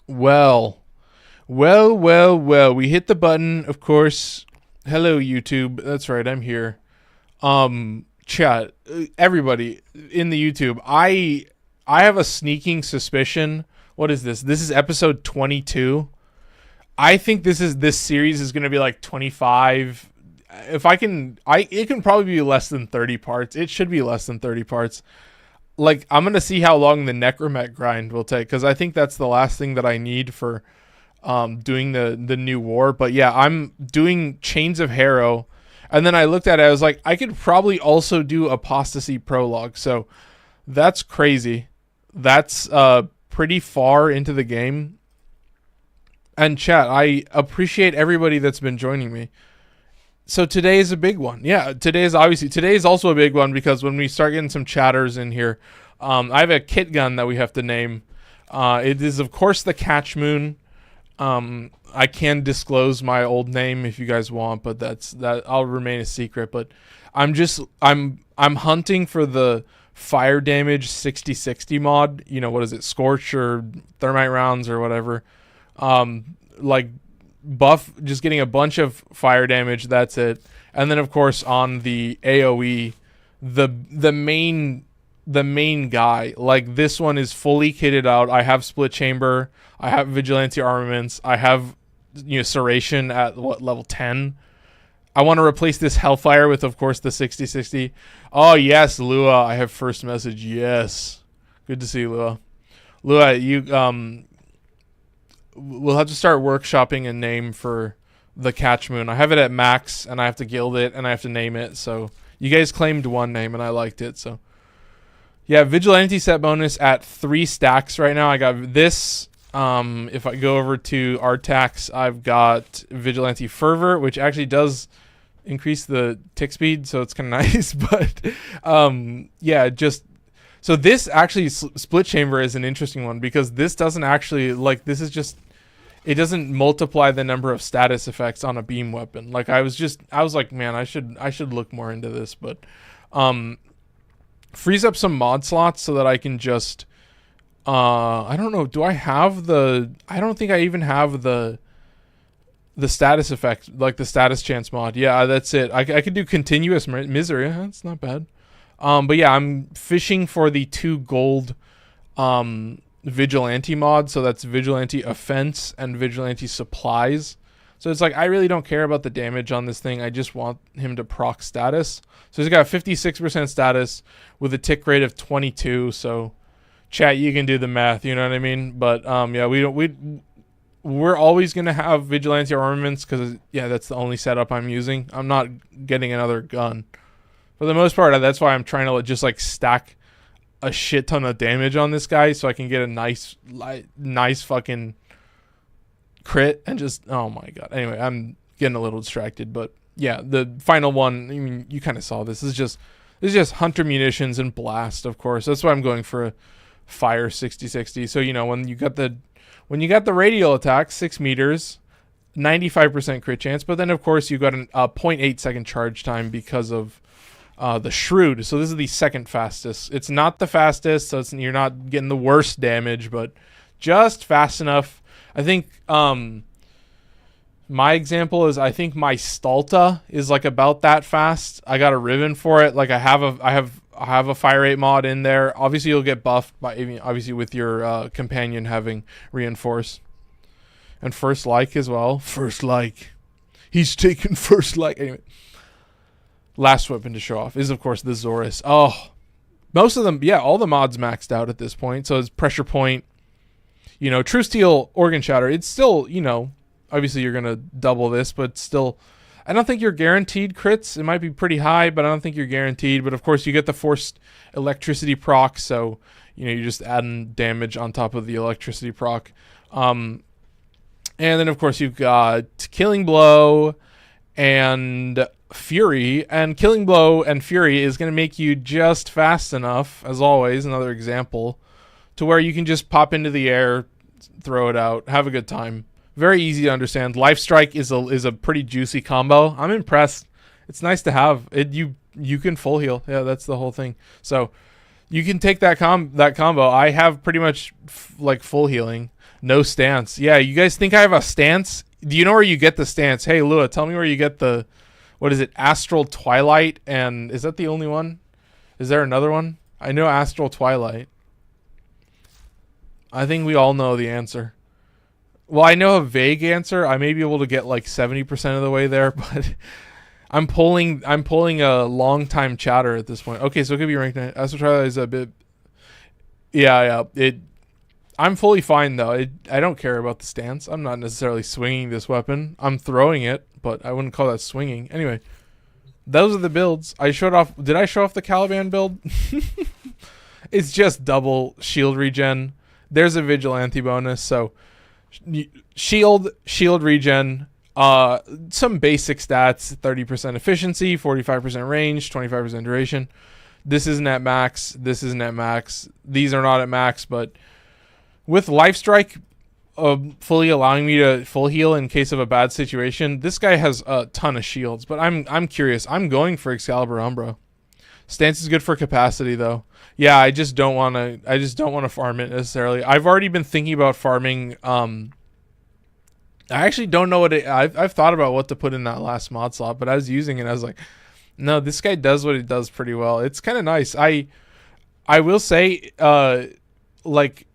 Well, well. We hit the button, of course. Hello, YouTube. That's right, I'm here. Chat, everybody in the YouTube. I have a sneaking suspicion. What is this? This is episode 22. I think this series is gonna be like 25. If I can, it can probably be less than 30 parts. It should be less than 30 parts. Like, I'm gonna see how long the necromet grind will take, because I think that's the last thing that I need for doing the new war. But yeah, I'm doing Chains of Harrow, and then I looked at it. I was like, I could probably also do Apostasy Prologue. So that's crazy. That's pretty far into the game. And chat, I appreciate everybody that's been joining me. So today is a big one. Yeah, today is also a big one, because when we start getting some chatters in here, I have a kit gun that we have to name. It is, of course, the Catch Moon. I can disclose my old name if you guys want, but I'll remain a secret. But I'm hunting for the fire damage 60/60 mod. You know, what is it, Scorch or Thermite rounds or whatever. Like buff, just getting a bunch of fire damage. That's it. And then of course on the AoE, the main guy, like this one is fully kitted out. I have split chamber, I have vigilante armaments, I have, you know, Serration at level 10. I want to replace this Hellfire with, of course, the 60/60. Oh yes, Lua, I have first message. Yes, good to see you, Lua. Lua, you we'll have to start workshopping a name for the Catch Moon. I have it at max, and I have to guild it, and I have to name it. So you guys claimed one name, and I liked it. So yeah, Vigilante set bonus at 3 stacks right now. I got this. If I go over to Artax, I've got Vigilante Fervor, which actually does increase the tick speed, so it's kind of nice. But yeah, just so this actually split chamber is an interesting one, because this doesn't actually, like, this is just, it doesn't multiply the number of status effects on a beam weapon. Like, I was like, man, I should look more into this. But frees up some mod slots so that I can just I don't know, I don't think I even have the status effect, like the status chance mod. Yeah, that's it. I could do continuous misery. That's not bad. But yeah, I'm fishing for the 2 gold vigilante mod. So that's vigilante offense and vigilante supplies. So it's like, I really don't care about the damage on this thing. I just want him to proc status. So he's got 56% status with a tick rate of 22. So chat, you can do the math, you know what I mean? But yeah, we're always going to have vigilante armaments, because yeah, that's the only setup I'm using. I'm not getting another gun. For the most part, that's why I'm trying to just like stack a shit ton of damage on this guy, so I can get a nice fucking crit and just, oh my god. Anyway, I'm getting a little distracted, but yeah, the final one, I mean, you kind of saw this. This is just hunter munitions and blast, of course. That's why I'm going for a fire 60/60. So, you know, when you got the radial attack, 6 meters, 95% crit chance, but then of course you got a 0.8 second charge time because of the Shrewd. So this is the second fastest. It's not the fastest, so you're not getting the worst damage, but just fast enough. I think my example is, I think my Stalta is like about that fast. I got a ribbon for it. Like I have a fire rate mod in there. Obviously you'll get buffed by, obviously, with your companion having reinforce. And first like as well. First like. He's taking first like. Anyway. Last weapon to show off is, of course, the Zorus. Oh, most of them, yeah, all the mods maxed out at this point. So it's Pressure Point, you know, True Steel, Organ Shatter. It's still, you know, obviously you're going to double this, but still, I don't think you're guaranteed crits. It might be pretty high, but I don't think you're guaranteed. But of course, you get the Forced Electricity proc, so, you know, you're just adding damage on top of the electricity proc. And then, of course, you've got Killing Blow and Fury, and Killing Blow and Fury is going to make you just fast enough, as always, another example, to where you can just pop into the air, throw it out, have a good time. Very easy to understand. Life Strike is a pretty juicy combo. I'm impressed. It's nice to have it. You can full heal. Yeah, that's the whole thing. So you can take that combo. I have pretty much like full healing. No stance. Yeah, you guys think I have a stance? Do you know where you get the stance? Hey, Lua, tell me where you get the, what is it, Astral Twilight? And is that the only one? Is there another one? I know Astral Twilight. I think we all know the answer. Well, I know a vague answer. I may be able to get like 70% of the way there, but I'm pulling a long time chatter at this point. Okay, so it could be ranked 9. Astral Twilight is a bit. Yeah. I'm fully fine though. I don't care about the stance. I'm not necessarily swinging this weapon. I'm throwing it, but I wouldn't call that swinging. Anyway, those are the builds. I showed off. Did I show off the Caliban build? It's just double shield regen. There's a vigilante bonus, so shield regen, some basic stats, 30% efficiency, 45% range, 25% duration. This isn't at max. This isn't at max. These are not at max, but with life strike fully allowing me to full heal in case of a bad situation, this guy has a ton of shields. But I'm curious. I'm going for Excalibur Umbra. Stance is good for capacity though. Yeah, I just don't want to farm it necessarily. I've already been thinking about farming. I actually don't know what I've thought about what to put in that last mod slot, but I was using it. I was like, no, this guy does what he does pretty well. It's kind of nice. I will say, like,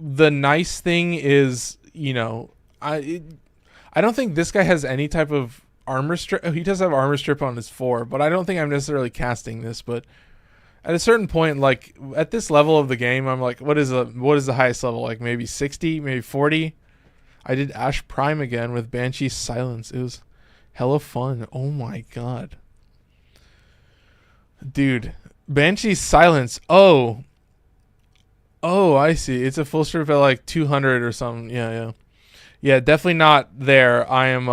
the nice thing is, you know, I don't think this guy has any type of armor strip. He does have armor strip on his 4, but I don't think I'm necessarily casting this. But at a certain point, like at this level of the game, I'm like, what is the highest level? Like maybe 60, maybe 40. I did Ash Prime again with Banshee's Silence. It was hella fun. Oh my god, dude, Banshee's Silence. Oh, I see. It's a full strip at like 200 or something. Yeah, definitely not there. I am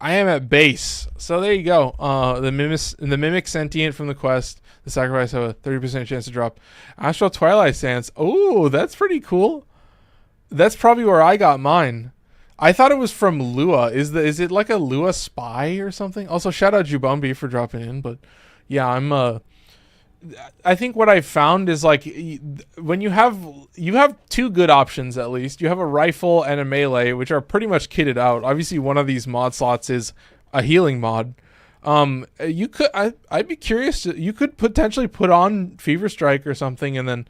at base. So there you go. The mimic sentient from the quest. The sacrifice have a 30% chance to drop Astral Twilight Stance. Oh, that's pretty cool. That's probably where I got mine. I thought it was from Lua. Is it like a Lua spy or something? Also, shout out Jubumbi for dropping in. But yeah, I think what I've found is like when you have two good options at least. You have a rifle and a melee, which are pretty much kitted out. Obviously, one of these mod slots is a healing mod. You could I'd be curious. You could potentially put on Fever Strike or something, and then,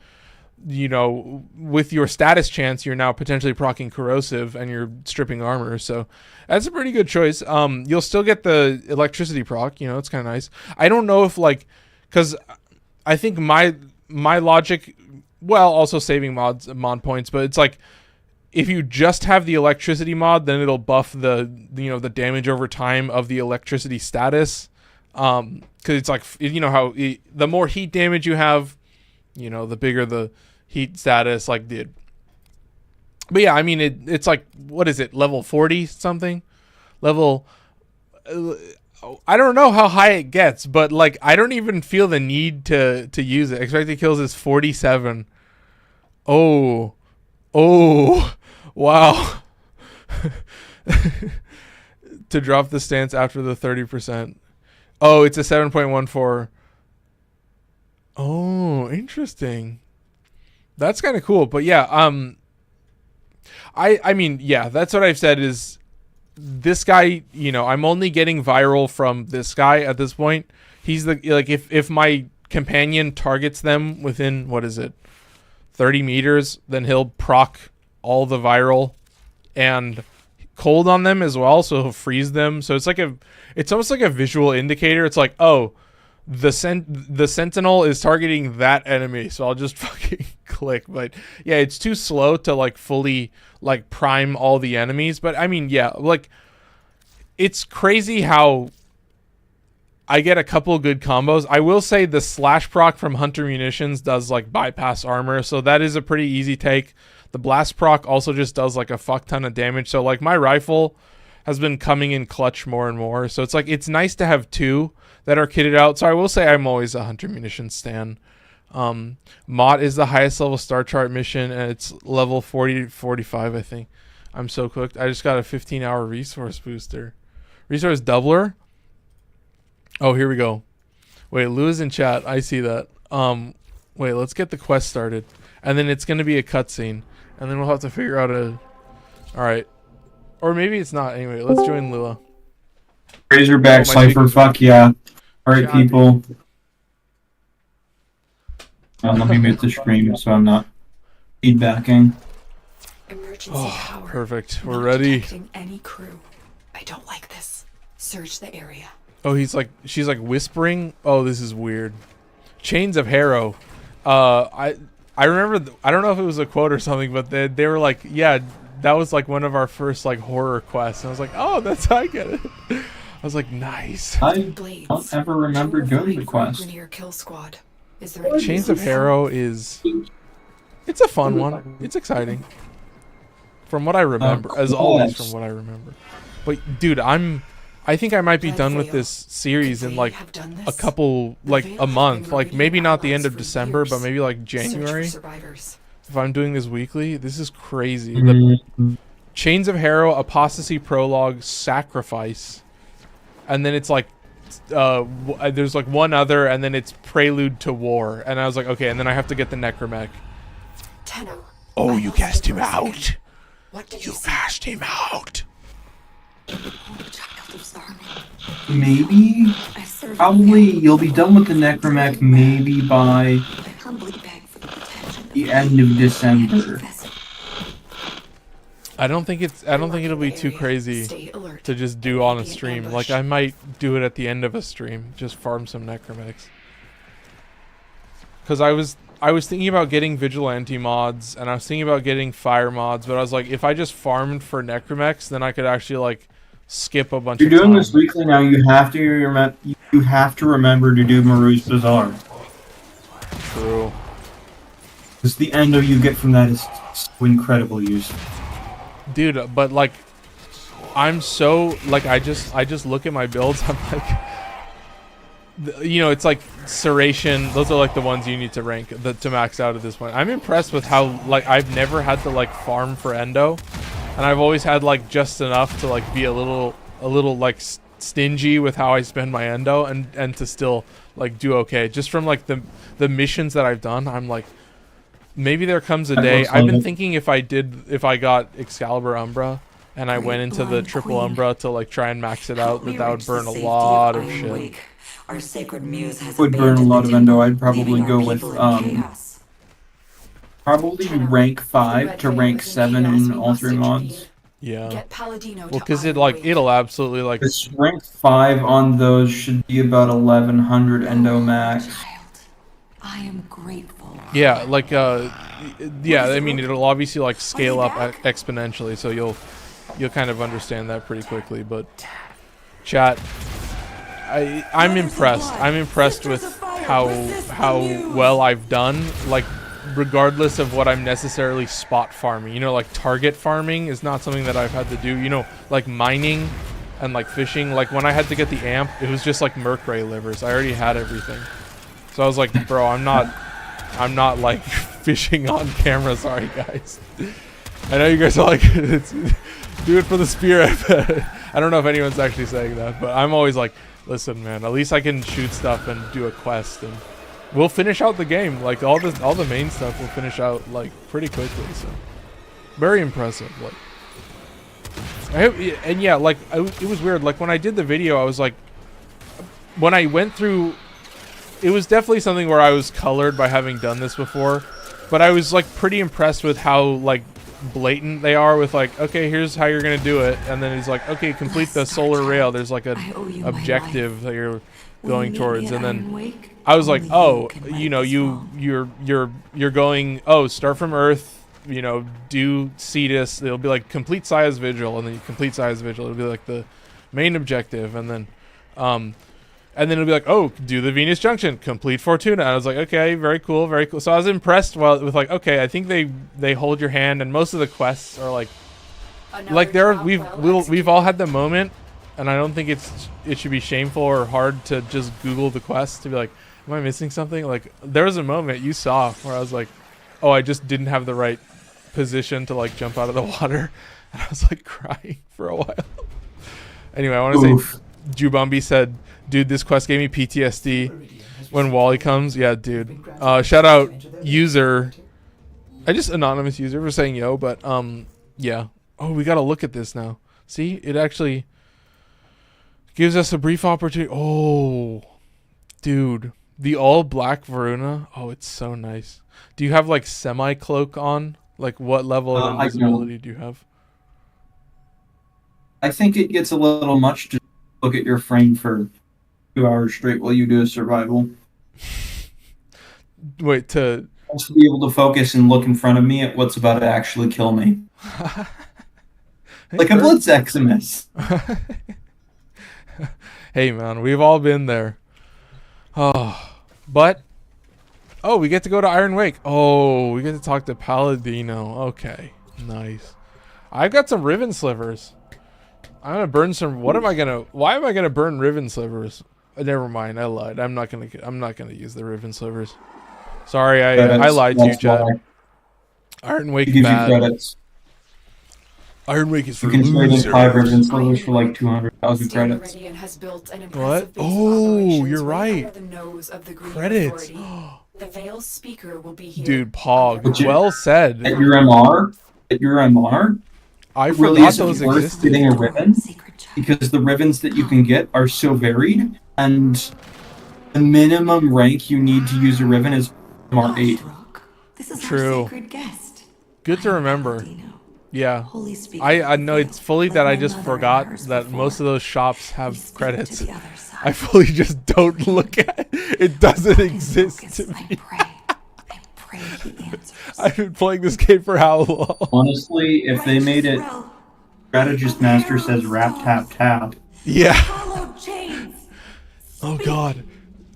you know, with your status chance, you're now potentially proccing corrosive and you're stripping armor. So that's a pretty good choice. You'll still get the electricity proc. You know, it's kind of nice. I don't know if like, because I think my logic, well, also saving mod points, but it's like if you just have the electricity mod, then it'll buff the damage over time of the electricity status. Because it's like, you know how the more heat damage you have, you know, the bigger the heat status like did. But yeah, I mean it's like, what is it, level 40 something, level. I don't know how high it gets, but like I don't even feel the need to use it. Expected kills is 47. Oh, wow. To drop the stance after the 30%. Oh, it's a 7.14. Oh, interesting. That's kind of cool. But yeah, I mean, yeah, that's what I've said is, this guy, you know, I'm only getting viral from this guy at this point. He's the, like, if my companion targets them within, what is it, 30 meters, then he'll proc all the viral and cold on them as well, so he'll freeze them. So it's almost like a visual indicator. It's like, oh, the sentinel is targeting that enemy, so I'll just fucking click. But yeah, it's too slow to like fully like prime all the enemies. But I mean, yeah, like it's crazy how I get a couple good combos. I will say the slash proc from Hunter Munitions does like bypass armor, so that is a pretty easy take. The blast proc also just does like a fuck ton of damage. So like my rifle has been coming in clutch more and more. So it's like, it's nice to have two that are kitted out. So I will say I'm always a Hunter Munitions stan. Mott is the highest level star chart mission, and it's level 40 to 45, I think. I'm so cooked. I just got a 15-hour resource booster. Resource doubler? Oh, here we go. Wait, Lou is in chat. I see that. Wait, let's get the quest started. and then it's gonna be a cutscene, and then we'll have to figure out a. All right, or maybe it's not. Anyway, let's join Lua. Razorback Cypher, fuck yeah. Alright, people. Let me mute the stream so I'm not feedbacking. Oh, perfect. We're ready. Any crew. I don't like this. Search the area. Oh, she's like whispering. Oh, this is weird. Chains of Harrow. I remember. I don't know if it was a quote or something, but they were like, yeah, that was like one of our first like horror quests. And I was like, oh, that's how I get it. I was like, nice. I don't ever remember doing the quest. Chains of Harrow it's a fun one. It's exciting. From what I remember, as always from what I remember. But dude, I think I might be done with this series in like a couple, like a month. Like maybe not the end of December, but maybe like January. If I'm doing this weekly, this is crazy. The Chains of Harrow, Apostasy Prologue, Sacrifice. And then it's like, there's like one other, and then it's Prelude to War. And I was like, okay, and then I have to get the Necromech. Oh, you cast him out. You cast him out. Maybe? Probably you'll be done with the Necromech maybe by the end of December. I don't think it'll be too crazy to just do on a stream. Like I might do it at the end of a stream, just farm some Necromechs. Cause I was thinking about getting Vigilante mods, and I was thinking about getting Fire mods, but I was like, if I just farmed for Necromechs, then I could actually like skip a bunch of time. You're doing this weekly now, you have to remember to do Maru's Bazaar. True. Because the endo you get from that is so incredibly useful. Dude, but like, I'm so like I just look at my builds. I'm like, you know, it's like Serration. Those are like the ones you need to rank to max out at this point. I'm impressed with how like I've never had to like farm for endo, and I've always had like just enough to like be a little like stingy with how I spend my endo, and to still like do okay. Just from like the missions that I've done, I'm like. Maybe there comes a day. I've been thinking if I got Excalibur Umbra and I went into the triple Umbra to like try and max it out, that would burn a lot of shit. Our sacred muse has Would burn a lot of endo. I'd probably go with probably rank 5 to rank 7 in all 3 mods. Yeah. Well, because it'll absolutely like. This rank 5 on those should be about 1100 endo max. I am grateful. Yeah, like yeah, I mean it'll obviously like scale up exponentially, so you'll kind of understand that pretty quickly. But chat, I'm impressed. I'm impressed with how well I've done. Like regardless of what I'm necessarily spot farming, you know, like target farming is not something that I've had to do. You know, like mining and like fishing. Like when I had to get the amp, it was just like Mercray livers. I already had everything, so I was like, bro, I'm not like fishing on camera. Sorry, guys. I know you guys are like, do it for the spear. I don't know if anyone's actually saying that, but I'm always like, listen, man. At least I can shoot stuff and do a quest, and we'll finish out the game. Like all the main stuff, we'll finish out like pretty quickly. So very impressive. Like, and yeah, like it was weird. Like when I did the video, I was like, when I went through. It was definitely something where I was colored by having done this before, but I was like pretty impressed with how like blatant they are with like, okay, here's how you're gonna do it, and then it's like, okay, complete the solar rail. There's like an objective that you're going towards, and then I was like, oh, you know, you're going, oh, start from Earth, you know, do Cetus. It'll be like complete Saya's Vigil, and then you complete Saya's Vigil. It'll be like the main objective, and then it'll be like, oh, do the Venus Junction, complete Fortuna. And I was like, okay, very cool, very cool. So I was impressed with like, okay, I think they hold your hand, and most of the quests are like we've all had the moment, and I don't think it should be shameful or hard to just Google the quest to be like, am I missing something? Like there was a moment you saw where I was like, oh, I just didn't have the right position to like jump out of the water, and I was like crying for a while. Anyway, I want to say, Jubambi said, dude, this quest gave me PTSD when Wally comes. Yeah, dude. Shout out user I just anonymous user for saying yo, but yeah. Oh, we gotta look at this now. See, it actually gives us a brief opportunity. Oh, dude, the all black Varuna. Oh, it's so nice. Do you have like semi cloak on? Like, what level of invisibility do you have? I think it gets a little much to look at your frame for 2 hours straight while you do a survival. Wait, to Also be able to focus and look in front of me at what's about to actually kill me. Like a Blood Seximus. Hey, man, we've all been there. Oh, but... Oh, we get to go to Iron Wake. Oh, we get to talk to Palladino. Okay, nice. I've got some Riven Slivers. I'm gonna burn some... What am I gonna... Why am I gonna burn Riven Slivers? Never mind, I lied. I'm not gonna use the Riven Slivers. Sorry, I lied to you, Chad. Iron Wake is bad. Credits. Iron Wake is for you can losers. trade in 5 Riven Slivers for like 200,000 credits. What? Oh, you're right. Credits. The Veil speaker will be here. Dude, Pog. Well said. At your MR, I really forgot isn't those worth existed. getting a ribbon because the ribbons that you can get are so varied, and the minimum rank you need to use a ribbon is MR8. This is True. Our sacred guest. Good to remember. Palladino. Yeah. Holy Speaker I know it's fully that I just forgot that most of those shops have credits. I fully just don't look at it. It doesn't exist to me. I pray he answers. I've been playing this game for how long? Honestly, if they made it, Strategist Master says rap tap tap. Yeah. Hollow chains. Oh god.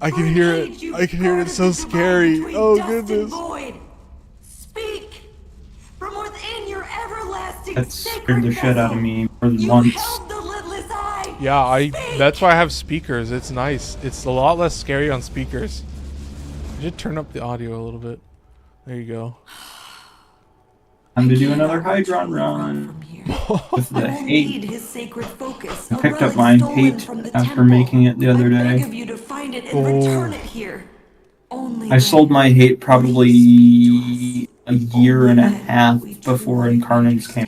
I can hear it. I can hear it. It's so scary. Oh goodness. Speak from within your everlasting That scared the shit out of me more than You once. held the lidless eye. Yeah, that's why I have speakers. It's nice. It's a lot less scary on speakers. I should turn up the audio a little bit. There you go. Time to do another Hydron run. With the hate. His sacred focus. I picked up my hate after making it the other day. Of you to find it and return it here. Only I sold my hate probably a year and a half before Incarnates came.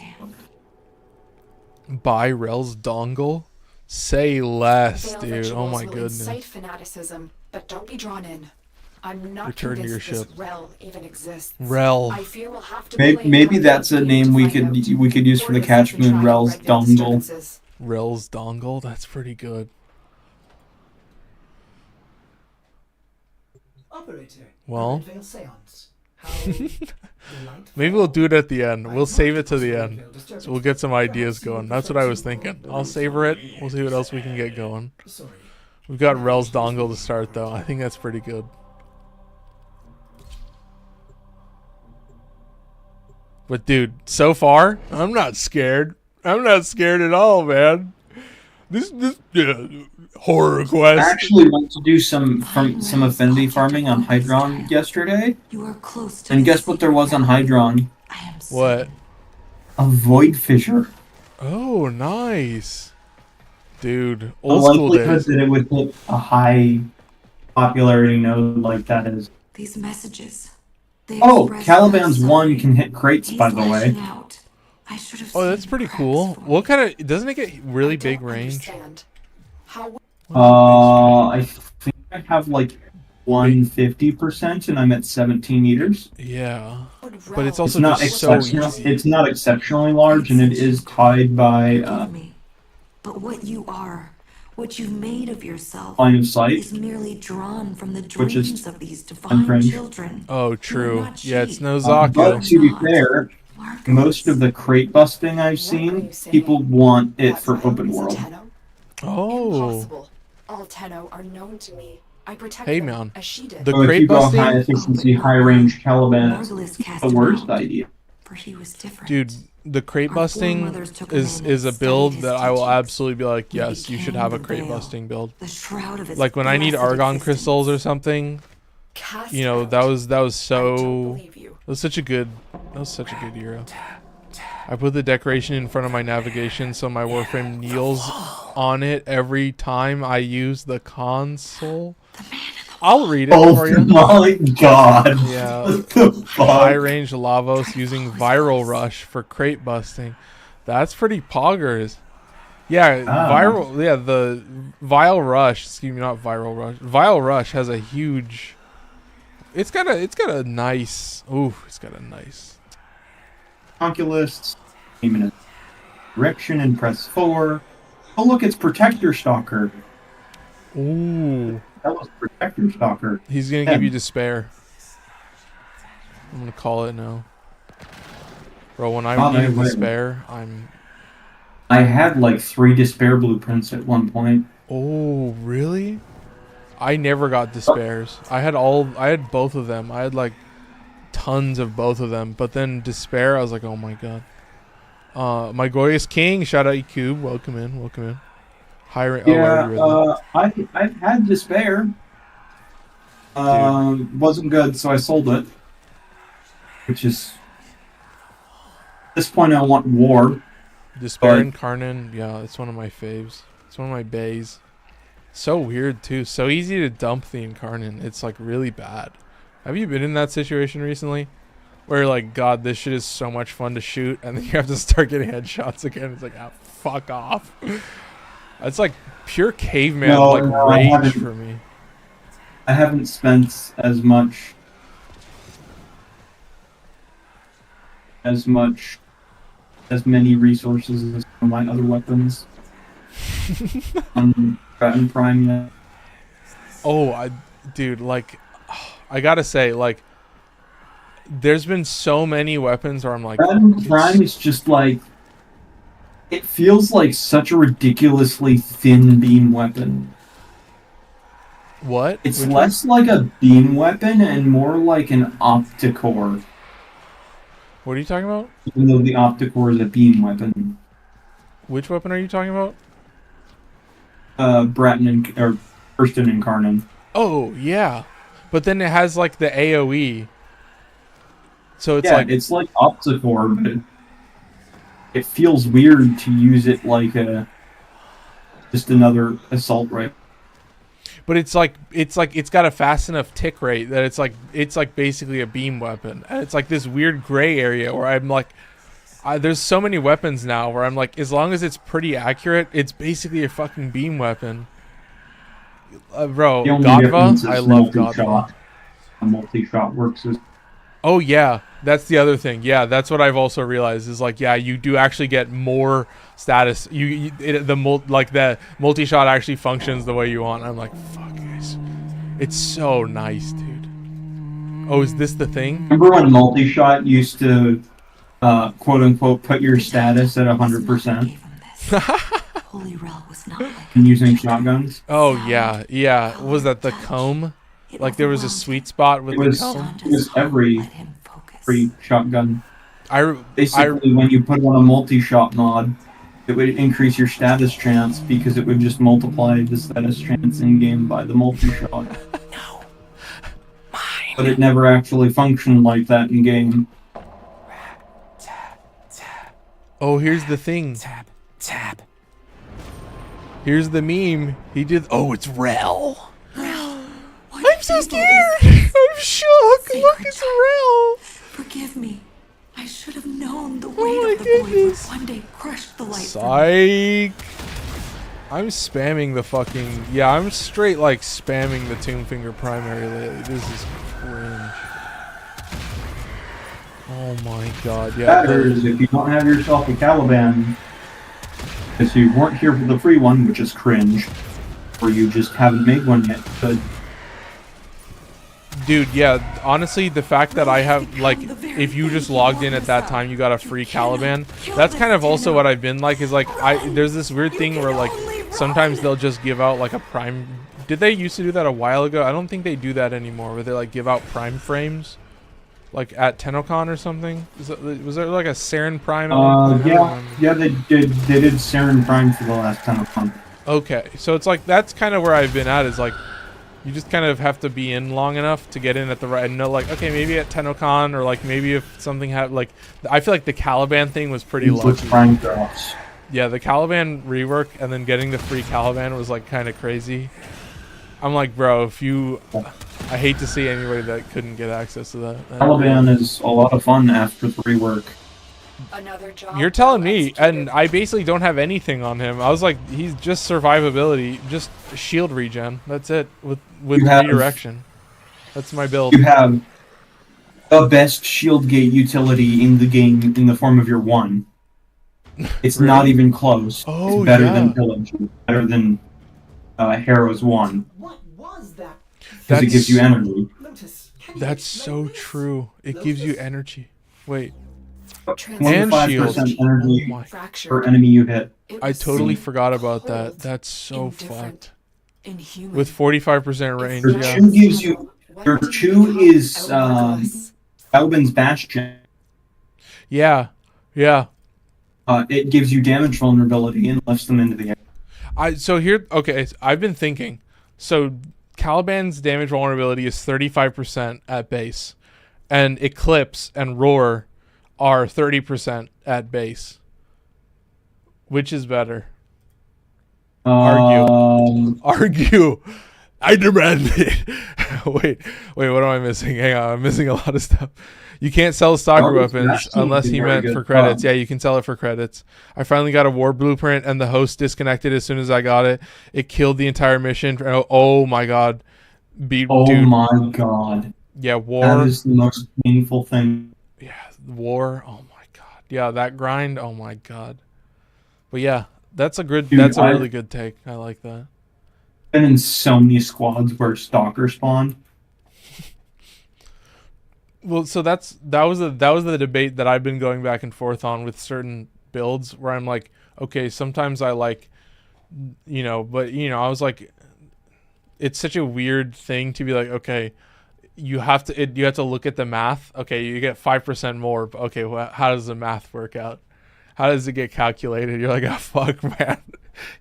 Buy Rel's dongle? Say less, Veil dude. rituals Oh my will goodness. incite fanaticism, but don't be drawn in. I'm not Return to convinced your this ship. Rel even exists. Rel. I fear we'll have to Maybe that's a name we could use for the Catch Moon, Rel's dongle. Rel's dongle? That's pretty good. Operator, Well, Veil Seance. How maybe we'll do it at the end. We'll save it to the end. So we'll get some ideas going. That's what I was thinking. I'll savor it. We'll see what else we can get going. Sorry. We've got Rel's dongle to start, though. I think that's pretty good. But, dude, so far, I'm not scared. I'm not scared at all, man. This horror quest. I actually went to do some affinity farming on Hydron yesterday. You are close to And guess what there was on Hydron? I am What? A Void Fissure. Oh, nice. Dude, The old school likelihood days. that it would hit a high popularity node like that is... These messages. They Oh, express Caliban's our 1 can hit crates, He's by the way. lashing out. I should have Oh, seen that's pretty cracks cool. for What it. kind of... Doesn't it get really big range? How I think I have like 150% and I'm at 17 meters. Yeah. would But Rel it's also It's not just so exceptional. easy. It's not exceptionally large, and it is tied by Forgive me, but what you are, what you've made of yourself, line of sight. is merely drawn from the Which is dreams of these divine unfringed. children. Oh, You are true. not Yeah, it's she. no But Zaku. to be fair, Marcus. most of the crate busting I've seen, people want it for open world. Oh. Impossible. All Tenno are known to me. I protect Hey, them, man. as she did. The So if crate you go high busting? efficiency, high range Caliban, it's Margulis cast the him worst out, idea. for he was different. Dude, the crate Our busting foremothers took him in is a and build studied that his I will teachings. absolutely be like, He yes, you should became have a the crate veil, busting build. the shroud of his Like when I need blessed argon existence. crystals or something, Cast you know, out. that was I don't so believe you. that was such a good hero. I put the decoration in front of my navigation so my Warframe kneels on it every time I use the console. The man in the I'll read it Oh for you. my god. Yeah. What the High fuck? range Lavos using Viral Rush for crate busting. That's pretty poggers. Yeah, viral. Yeah, the Vile Rush. Excuse me, not Viral Rush. Vile Rush has a huge. It's got a nice. Ooh, it's got a nice. Calculus. Aim in a direction and press 4. Oh look, it's Protector Stalker. Ooh. That was Protector Stalker. He's gonna give you despair. I'm gonna call it now. Bro, when I need despair, I had like 3 despair blueprints at one point. Oh, really? I never got despairs. I had both of them. I had like tons of both of them. But then despair, I was like, oh my god. My Goyas King, shout out Cube. Welcome in, welcome in. I've had despair. Wasn't good, so I sold it. Which is at this point I want war. Despair Incarnate, yeah, it's one of my faves. It's one of my bays. So weird too. So easy to dump the Incarnate. It's like really bad. Have you been in that situation recently? Where like, God, this shit is so much fun to shoot, and then you have to start getting headshots again. It's like, ah, fuck off. It's like pure caveman rage for me. I haven't spent as many resources as some of my other weapons on Stratton Prime yet. Oh, dude, like, I gotta say, like, there's been so many weapons where I'm like, Stratton Prime is just like, it feels like such a ridiculously thin beam weapon. What? It's less like a beam weapon and more like an opticore. What are you talking about? Even though the opticore is a beam weapon. Which weapon are you talking about? Burston Incarnate. Oh, yeah. But then it has like the AoE. So it's it's like opticore, but it feels weird to use it like just another assault rifle. But it's got a fast enough tick rate that it's like basically a beam weapon, and it's like this weird gray area where I'm like, there's so many weapons now where I'm like, as long as it's pretty accurate, it's basically a fucking beam weapon. Bro, Godva, I love Godva. A multi-shot works as. Oh yeah, that's the other thing. Yeah, that's what I've also realized is like, yeah, you do actually get more status. The multi-shot actually functions the way you want. I'm like, fuck guys, it's so nice, dude. Oh, is this the thing? Remember when multi-shot used to, quote unquote, put your status at 100%? Holy Rel was not like and using shotguns? Oh yeah, yeah. What was that the comb? Like there was a sweet spot with the comb. It was every shotgun. Basically, when you put on a multi-shot mod, it would increase your status chance because it would just multiply the status chance in game by the multi-shot. No. Mine. But it never actually functioned like that in game. Tap, tap. Oh, here's the thing. Tap, tap. Here's the meme. He did. Oh, it's Rel. I'm so scared. I'm shook. Look, it's Rel. Forgive me. I should have known the weight my of the void would goodness. one day crush the light. Psych. I'm spamming the fucking. Yeah, I'm straight like spamming the Tombfinger primary lately. This is cringe. Oh my god. Yeah. Matters if you don't have yourself a Caliban. Because you weren't here for the free one, which is cringe. Or you just haven't made one yet. But dude, yeah, honestly, the fact that I have, like, if you just logged in at that time, you got a free Caliban, that's kind of also what I've been like, is like, there's this weird thing where, like, sometimes they'll just give out, like, a prime. Did they used to do that a while ago? I don't think they do that anymore, where they, like, give out prime frames, like, at TennoCon or something. Was there, like, a Saren Prime? Yeah, they did Saren Prime for the last TennoCon. Okay, so it's like, that's kind of where I've been at, is like, you just kind of have to be in long enough to get in at the right, and know, like, okay, maybe at TennoCon, or like maybe if something had, like, I feel like the Caliban thing was pretty lucky. Prime drops. Yeah, the Caliban rework and then getting the free Caliban was like kind of crazy. I'm like, bro, if you, I hate to see anybody that couldn't get access to that. Caliban is a lot of fun after the rework. Another job You're telling well me, executed. and I basically don't have anything on him. I was like, he's just survivability, just shield regen. That's it with You have- redirection. That's my build. You have the best shield gate utility in the game in the form of your 1. It's Really? not even close. Oh, it's better yeah. than Pillage. Better than Harrow's 1. What was that? Because it gives you energy. Lotus, can you That's explain so this? true. It gives you Lotus? energy. Wait, Transformation And shield. 25% energy Oh my- fractured. per enemy you hit. It I was totally so forgot about that. cold, That's so indifferent, fucked. inhuman. With 45% range, Your yeah. 2 gives you. What Your did 2 become is of Legolas? Caliban's Bastion. Yeah, yeah. It gives you damage vulnerability and lifts them into the air. Okay, I've been thinking. So Caliban's damage vulnerability is 35% at base, and Eclipse and Roar are 30% at base. Which is better? Argue. I demand it. wait, what am I missing? Hang on, I'm missing a lot of stuff. You can't sell stalker Argus weapons Bastion unless would be he very meant good. for credits. Yeah, you can sell it for credits. I finally got a war blueprint, and the host disconnected as soon as I got it. It killed the entire mission. Oh my god. Oh Dude. my god. Yeah, war. That is the most painful thing. Yeah, war. Oh my god. Yeah, that grind. Oh my god. But yeah, that's a good. Dude, That's a really good take. I like that. Been in so many squads where Stalker spawned. Well, so that was the debate that I've been going back and forth on with certain builds where I'm like, okay, sometimes I like, but I was like, it's such a weird thing to be like, okay, you have to look at the math. Okay, you get 5% more. But okay, well, how does the math work out? How does it get calculated? You're like, oh fuck, man.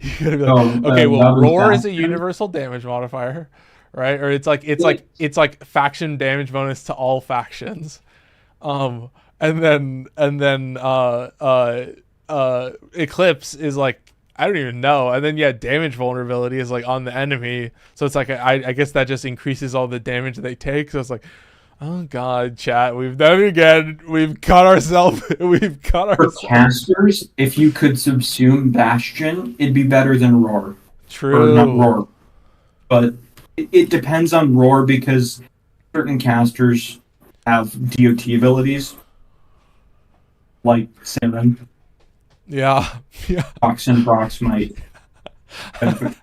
You gotta be like, okay, well, roar is a universal damage modifier, right? Or it's like faction damage bonus to all factions, and then Eclipse is like, I don't even know, and then damage vulnerability is like on the enemy, so it's like I guess that just increases all the damage they take. So it's like, oh god, chat, we've done it again. We've caught ourselves. For casters, if you could subsume Bastion, it'd be better than Roar. True. Or not Roar. But it depends on Roar because certain casters have DOT abilities. Like Siren. Yeah. Toxin Brox might benefit.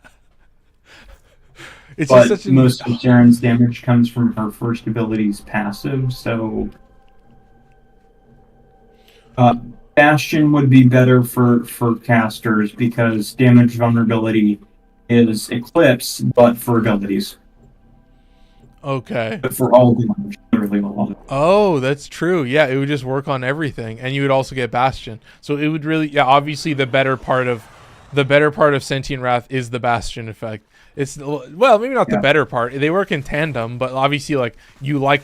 It's But just such most of Siren's damage comes from her first ability's passive, so Bastion would be better for casters because damage vulnerability is Eclipse, but for abilities. okay. But for all damage, literally all of it. Oh, that's true. Yeah, it would just work on everything, and you would also get Bastion. So it would really, obviously the better part of Sentient Wrath is the Bastion effect. It's, well, maybe not the better part. They work in tandem, but obviously, like, you like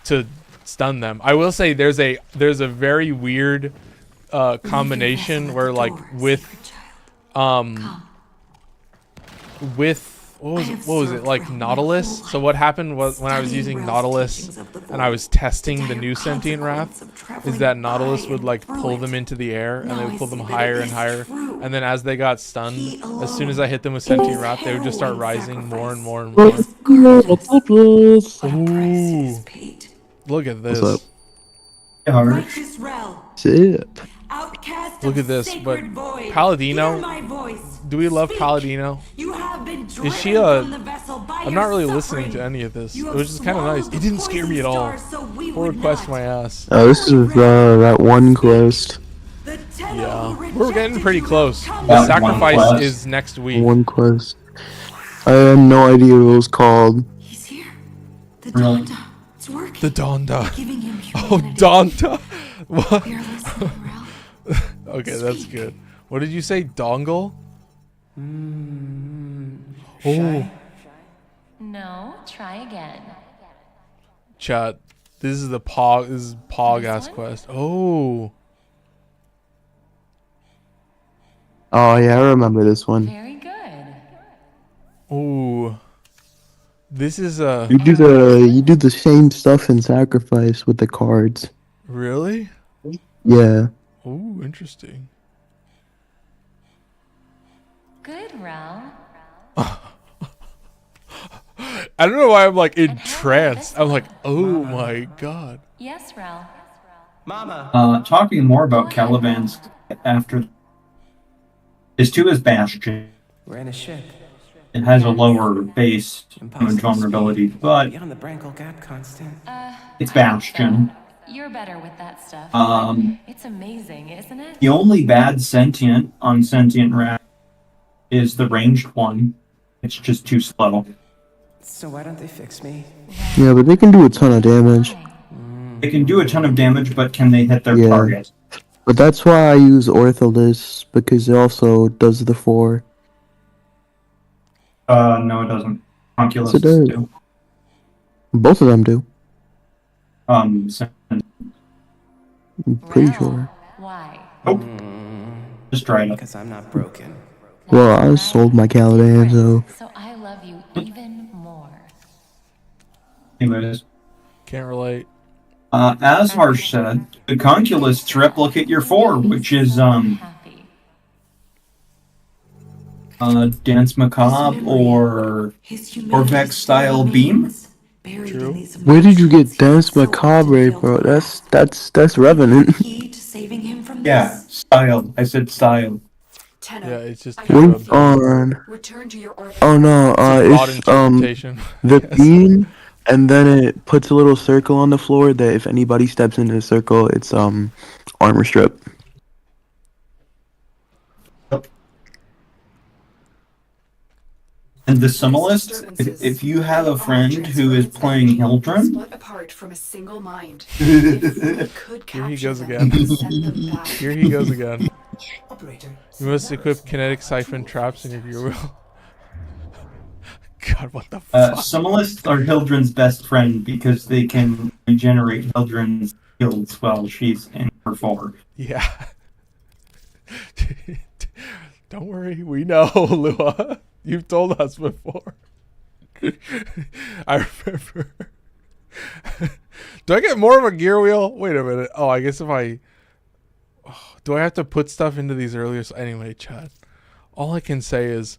to stun them. I will say there's a very weird combination where, like, with what was it, like Nautilus? So what happened was when I was using Nautilus and I was testing the new Sentient Wrath, is that Nautilus would like pull them into the air and they would pull them higher and higher, and then as they got stunned, as soon as I hit them with Sentient Wrath, they would just start rising more and more and more. Ooh, look at this. What's up? Righteous Rel, Shit. outcast Look of at this, but sacred void, Paladino, hear my voice. do we love Speak. Paladino? You have been Is she driven from the vessel by I'm not your really suffering. listening to any of this. You It have was just kind of swallowed nice. the It didn't scare me at poison all. stars so we Forward would quest not. my ass. Oh, this is that one quest. The tenor Yeah, who we're getting rejected pretty you close. will come The That one sacrifice quest. is next week. One quest. I had no idea what it was called. He's here. The Really? Donda. It's working. The Donda. Giving him Oh, humanity. Donda. What? We are listening, Rel. Okay, that's Speak. good. What did you say? Dongle? Oh, No, try again. chat. This is the Pog. This is Pog This ass one? quest. Oh, Oh yeah, I remember this one. Very good. ooh. This is You do the same stuff in Sacrifice with the cards. really? Yeah. Ooh, interesting. Good, Rel. I don't know why I'm like And how about entranced. this I'm like, one? oh my god. Yes, Rel. Mama. Talking more about Caliban's after is to his Bastion. We're in a ship. It has a lower base Impossible vulnerability, speed. but Beyond the Brankel gap constant. it's Bastion. You're better with that stuff. It's amazing, isn't it? The only bad sentient on Sentient Rat is the ranged one. It's just too slow. So why don't they fix me? Yeah, but they can do a ton of damage. They can do a ton of damage, but can they hit their Yeah. target? But that's why I use Ortholis, because it also does the 4. No, it doesn't. Onculus Yes, it does. do. Both of them do. Um, I'm pretty Rel, sure. Why? Nope. Just try it. Because I'm not broken. Well, I sold my Caliban, so... So I love you even more. Anyways, Can't relate. as Harsh said, the Conculists replicate your 4, which is Happy. Dance Macabre or Vex style beam. True. Where did you get Dance Macabre, bro? That's Revenant. Key to saving him from Yeah, this. style. I said style. Yeah, it's just Wait on... Return to your orbit. Oh no, broad it's, interpretation. the Yes. beam, and then it puts a little circle on the floor that if anybody steps into the circle, it's, armor strip. And the Summalist, if you have a friend who is playing Hildren, Split apart from a single mind. If we could Here he capture goes them again. and send them back. Here he goes again. Operator. You must equip kinetic siphon traps in your viewer. God, what the fuck? Summalists are Hildren's best friend because they can regenerate Hildren's skills while she's in her 4. Yeah. Don't worry, we know, Lua. You've told us before. I remember. Do I get more of a gear wheel? Wait a minute. Oh, I guess if I... Oh, do I have to put stuff into these earlier? Anyway, Chad. All I can say is...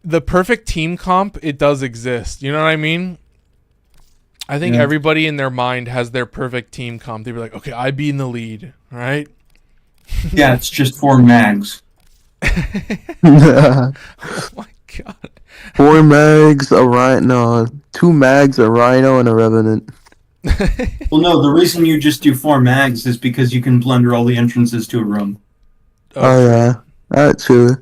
The perfect team comp, it does exist. You know what I mean? I think everybody in their mind has their perfect team comp. They'd be like, okay, I'd be in the lead, right? Yeah, it's just 4 mags. Oh my god. 4 mags, a rhino, 2 mags, a rhino, and a revenant. Well, no, the reason you just do 4 mags is because you can blunder all the entrances to a room. Oh yeah, that's true.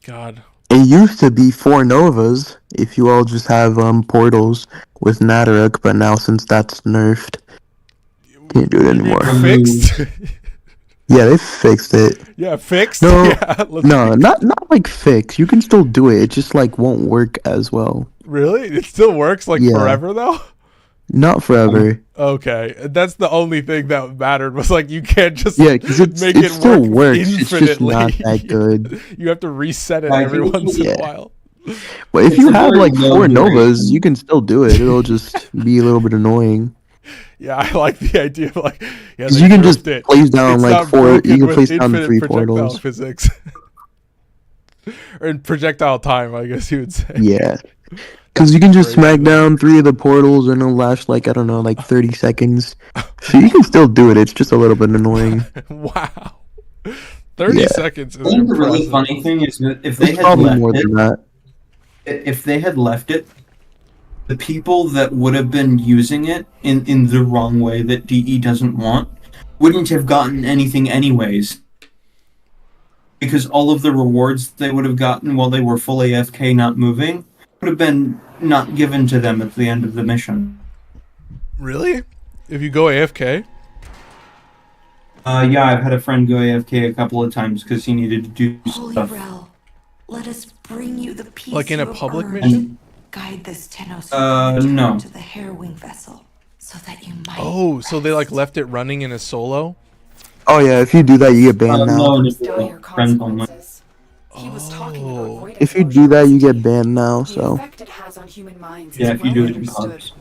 God. It used to be 4 novas if you all just have portals with Nataruk, but now since that's nerfed, can't do it anymore. Fixed? Yeah, they fixed it. Yeah, fixed? No, Yeah, let's no, not like fixed. You can still do it. It just like won't work as well. Really? It still works like Yeah. forever though? Not forever. Okay. That's the only thing that mattered was like you can't just Yeah, because make it it still work works. infinitely. It's just not that good. You have to reset it I every think- once in a yeah. while. But if It's you a have very like low 4 novas, duration. you can still do it. It'll just be a little bit annoying. Yeah, I like the idea of like yeah, 'Cause they you can just nerfed it. place down, It's like, not 4 broken you can with place down infinite 3 projectile portals. physics. Or in projectile time, I guess you would say. Yeah. Because you can just Crazy. smack down 3 of the portals and it'll last like, I don't know, like 30 seconds. So you can still do it. It's just a little bit annoying. Wow. 30 Yeah. seconds I is think the really impressive. funny thing is that if they It's had probably left more it, than that. if they had left it, the people that would have been using it in the wrong way that DE doesn't want wouldn't have gotten anything anyways. Because all of the rewards they would have gotten while they were full AFK not moving would have been not given to them at the end of the mission. Really? If you go AFK? Yeah, I've had a friend go AFK a couple of times because he needed to do Holy stuff. Rel, let us bring you the peace Like in a you have public earned. mission? Guide this Tenos no. to the Harrowing vessel, so that you might. Oh, so they like rest. left it running in a solo? Oh yeah, if you do that, you get banned now. No, Dire friends only. consequences. He was talking about void If you do that, you get banned now. The So, effect it has on human minds Yeah, is if you well do it in understood. pubs.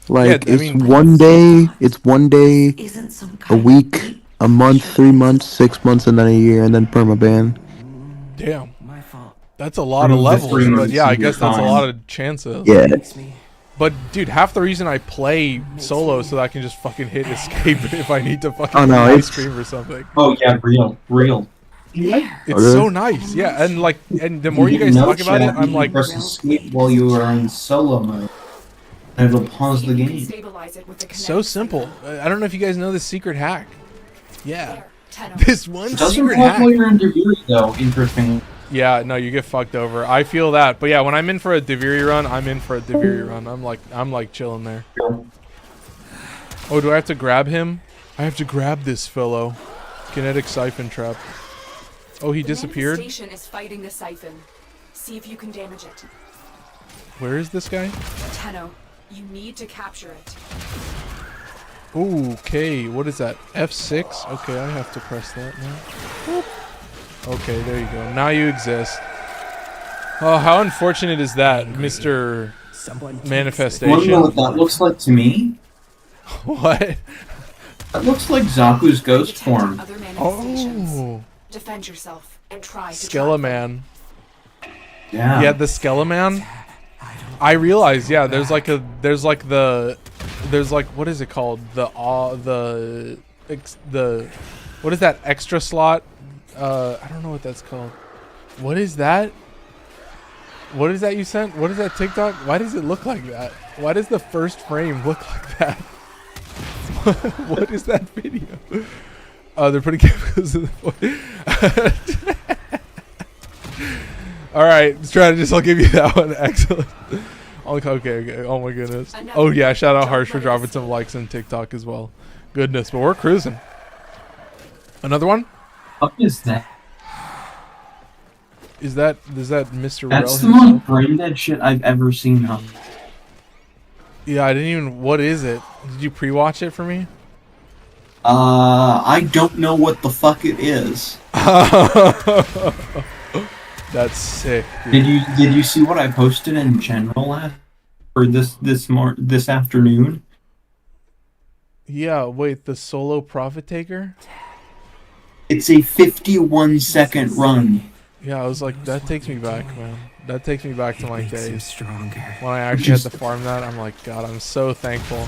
like, Yeah, I it's mean- one day, it's one day, Isn't some a kind of week, leap a month, should 3 be months, 6 months, and then a year, and then permaban. Damn. My fault. That's a lot of Remove the levels, 3 but months yeah, I of your guess that's a time. lot of chances. Yeah. Fix me. But dude, half the reason I play solo is so that I can just fucking hit escape if I need to fucking Oh, no, eat ice it's- cream or something. Oh yeah, real. there. It's Okay. so nice, yeah. And like, and the more you guys know, talk about it, chat, I'm you like, press escape while you are in solo mode, and it'll pause the See if you can game. stabilize it with the so kinetic simple. signal. I don't know if you guys know this secret hack. Yeah, There, Tenno. this one It doesn't secret pause hack. while you're in Debiri though. Interesting. Yeah, no, you get fucked over. I feel that, but yeah, when I'm in for a Deviri run, I'm in for a Deviri run. I'm like chilling there. Oh, do I have to grab him? I have to grab this fellow. Kinetic siphon trap. Oh, he The disappeared. manifestation is fighting the siphon. See if you can damage it. Where is this guy? Tenno, you need to capture it. Ooh, okay, what is that? F6? Okay, I have to press that now. Whoop. Okay, there you go. Now you exist. Oh, how unfortunate is that, Mr. Someone Want to Manifestation? know what that looks like to me? What? That looks like Zaku's ghost Detect form. other manifestations. Oh, Defend yourself and try to Skeleman. Yeah. Yeah, the Skeleman. I realized, yeah, there's like what is it called? What is that extra slot? I don't know what that's called. What is that? What is that you sent? What is that TikTok? Why does it look like that? Why does the first frame look like that? What is that video? Oh, they're putting chemicals in the All right, strategist, I'll give you that one. Excellent. Okay. Oh my goodness. Oh yeah, shout out Harsh for dropping some likes on TikTok as well. Goodness, but we're cruising. Another one? What is that? Is that Mr. That's Rel the most himself? brain dead shit I've ever seen. Huh? Yeah, I didn't even. What is it? Did you pre-watch it for me? I don't know what the fuck it is. That's sick. Dude. Did you see what I posted in general this afternoon? Yeah. Wait, the solo profit taker. It's a 51-second run. Yeah, I was like, that takes me back, man. That takes me back to my Makes him days stronger. when I actually had to farm that. I'm like, God, I'm so thankful.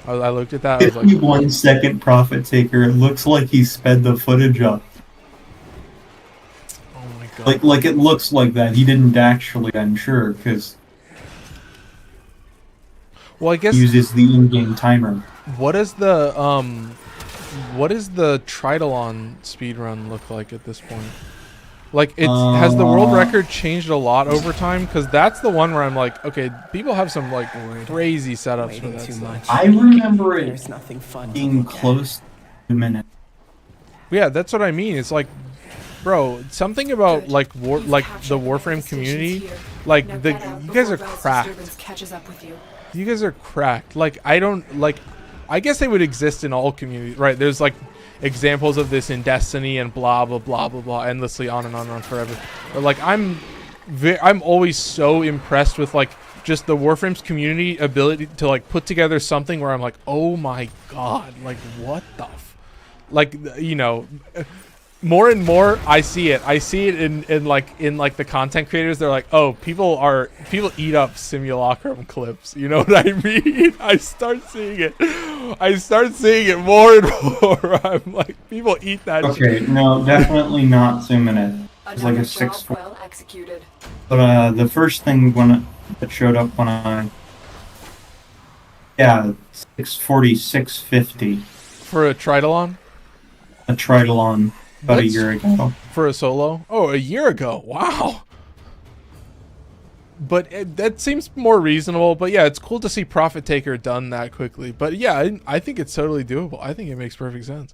I looked at that. I was like, 51-second profit taker. It looks like he sped the footage up. oh my God. Like it looks like that. He didn't actually, I'm sure, because Well, I guess. he uses the in-game timer. What does the Tridalon speedrun look like at this point? Like, has the world record changed a lot over time? Because that's the one where I'm like, okay, people have some like crazy setups for Waiting that too stuff. much. I remember it There's nothing fun to being look at. close to a minute. Yeah, that's what I mean. It's like, bro, something about Good. like You've the captured Warframe manifestations community, here. like Now the get out you guys before are Rel's cracked. disturbance catches up with you. You guys are cracked. Like, I don't like. I guess they would exist in all communities, right? There's like examples of this in Destiny and blah blah blah blah blah, endlessly on and on forever. But like, I'm always so impressed with like just the Warframe's community ability to like put together something where I'm like, oh my God, like what the, like, you know. More and more, I see it. I see it in the content creators. They're like, oh, people eat up simulacrum clips. You know what I mean? I start seeing it. More and more. I'm like, people eat that shit. Okay, no, definitely not 2 minutes. It's like Another a job 6. well executed. But the first thing that showed up when I 640, 650, For a Tridalon? a Tridalon about a That's- year ago. For a solo? Oh, a year ago. Wow. But that seems more reasonable. But yeah, it's cool to see Profit Taker done that quickly. But yeah, I think it's totally doable. I think it makes perfect sense.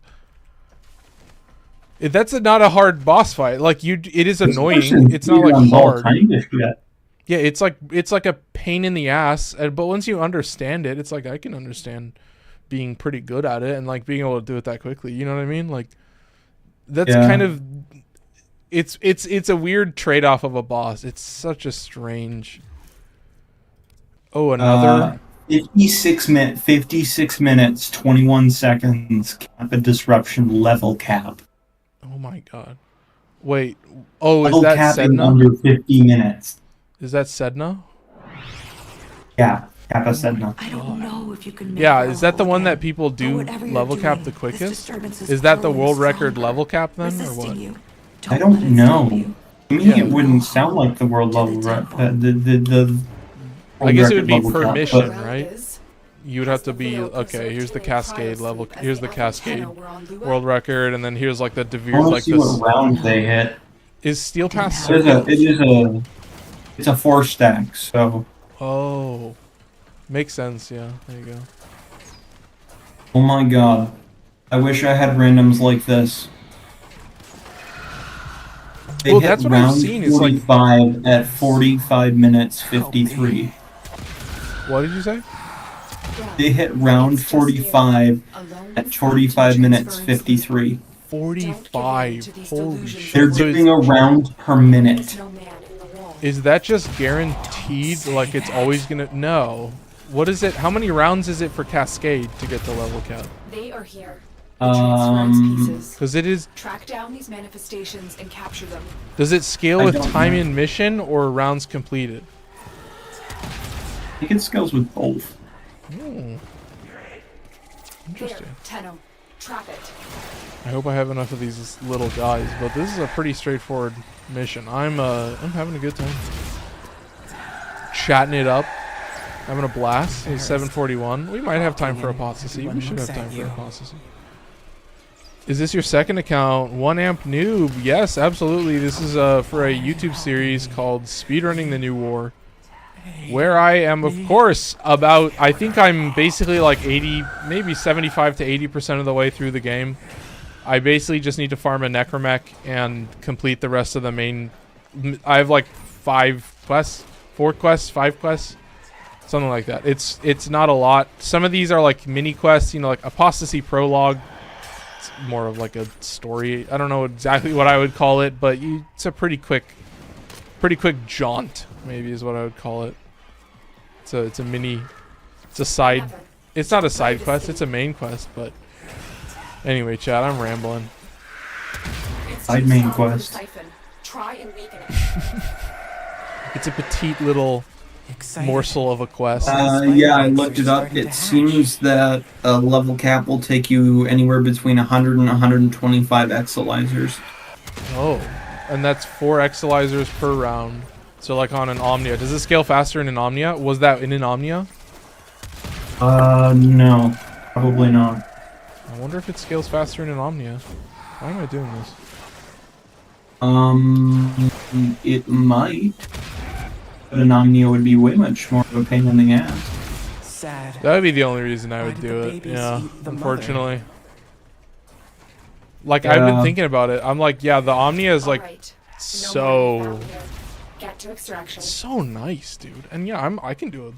That's not a hard boss fight. Like it is annoying. It's not like hard. Kind of shit. Yeah, it's like a pain in the ass. But once you understand it, it's like I can understand being pretty good at it and like being able to do it that quickly. You know what I mean? Like that's Yeah. kind of It's a weird trade-off of a boss. It's such a strange. Oh, another 56 minutes, 21 seconds. Cap a disruption level cap. Oh my god. Wait. Oh, is Level that cap in Sedna? under 50 minutes. Is that Sedna? Yeah, Kappa Sedna. I don't know if you can make Yeah, her is that the whole one that again. people But do whatever you're level cap doing, the this quickest? disturbance Is that the growing world record stronger, level cap then, or resisting what? you. I Don't don't let it stop know. you. To me, Yeah. it wouldn't sound like the world To the level, right? temple. The I guess it would be level per cap, mission, but right? You would have to be okay. Here's the Cascade level. Here's the Cascade world record, and then here's like the I Devere, want to like see this. what round they hit. Is Steel Pass It circuit? it's a 4-stack, so. Oh, makes sense. Yeah, there you go. Oh my god. I wish I had randoms like this. They Well, hit that's what I've round seen, it's like- 45 at 45 minutes 53. What did you say? They hit round 45 at 45 minutes 53. 45. Holy shit. They're So doing a round per minute. is that just guaranteed? Like it's always gonna? No. What is it? How many rounds is it for Cascade to get the level cap? They are here. The transference pieces. Because it is. Track down these manifestations and capture them. Does it scale I with don't time know. in mission or rounds completed? I think it scales with both. There, Interesting. Tenno. Trap it. I hope I have enough of these little guys, but this is a pretty straightforward mission. I'm having a good time. Chatting it up. Having a blast. It's 7:41. We might have time for apostasy. We should have time for apostasy. Is this your second account? 1 amp noob. Yes, absolutely. This is for a YouTube series called Speedrunning the New War, where I am, of course, I think I'm basically like 80, maybe 75 to 80% of the way through the game. I basically just need to farm a necromech and complete the rest of the main. I have like 5 quests, 4 quests, 5 quests, something like that. It's not a lot. Some of these are like mini quests, you know, like Apostasy Prologue. It's more of like a story. I don't know exactly what I would call it, but it's a pretty quick jaunt, maybe is what I would call it. It's a mini, it's a side. It's not a side quest. It's a main quest, but. Anyway, chat, I'm rambling. Side main quest. Try and weaken it. It's a petite little morsel of a quest. Yeah, I looked it up. It seems that a level cap will take you anywhere between 100 and 125 exolizers. Oh, and that's 4 exolizers per round. So like on an Omnia. Does it scale faster in an Omnia? Was that in an Omnia? No. Probably not. I wonder if it scales faster in an Omnia. Why am I doing this? It might. But an Omnia would be way much more of a pain in the ass. Sad. That would be the only reason I Why would did do the it. babies Yeah, eat the unfortunately. Like I've been Yeah. thinking about it. I'm like, yeah, the Omnia is like Alright. so Get to extraction. so nice, dude. And yeah, I can do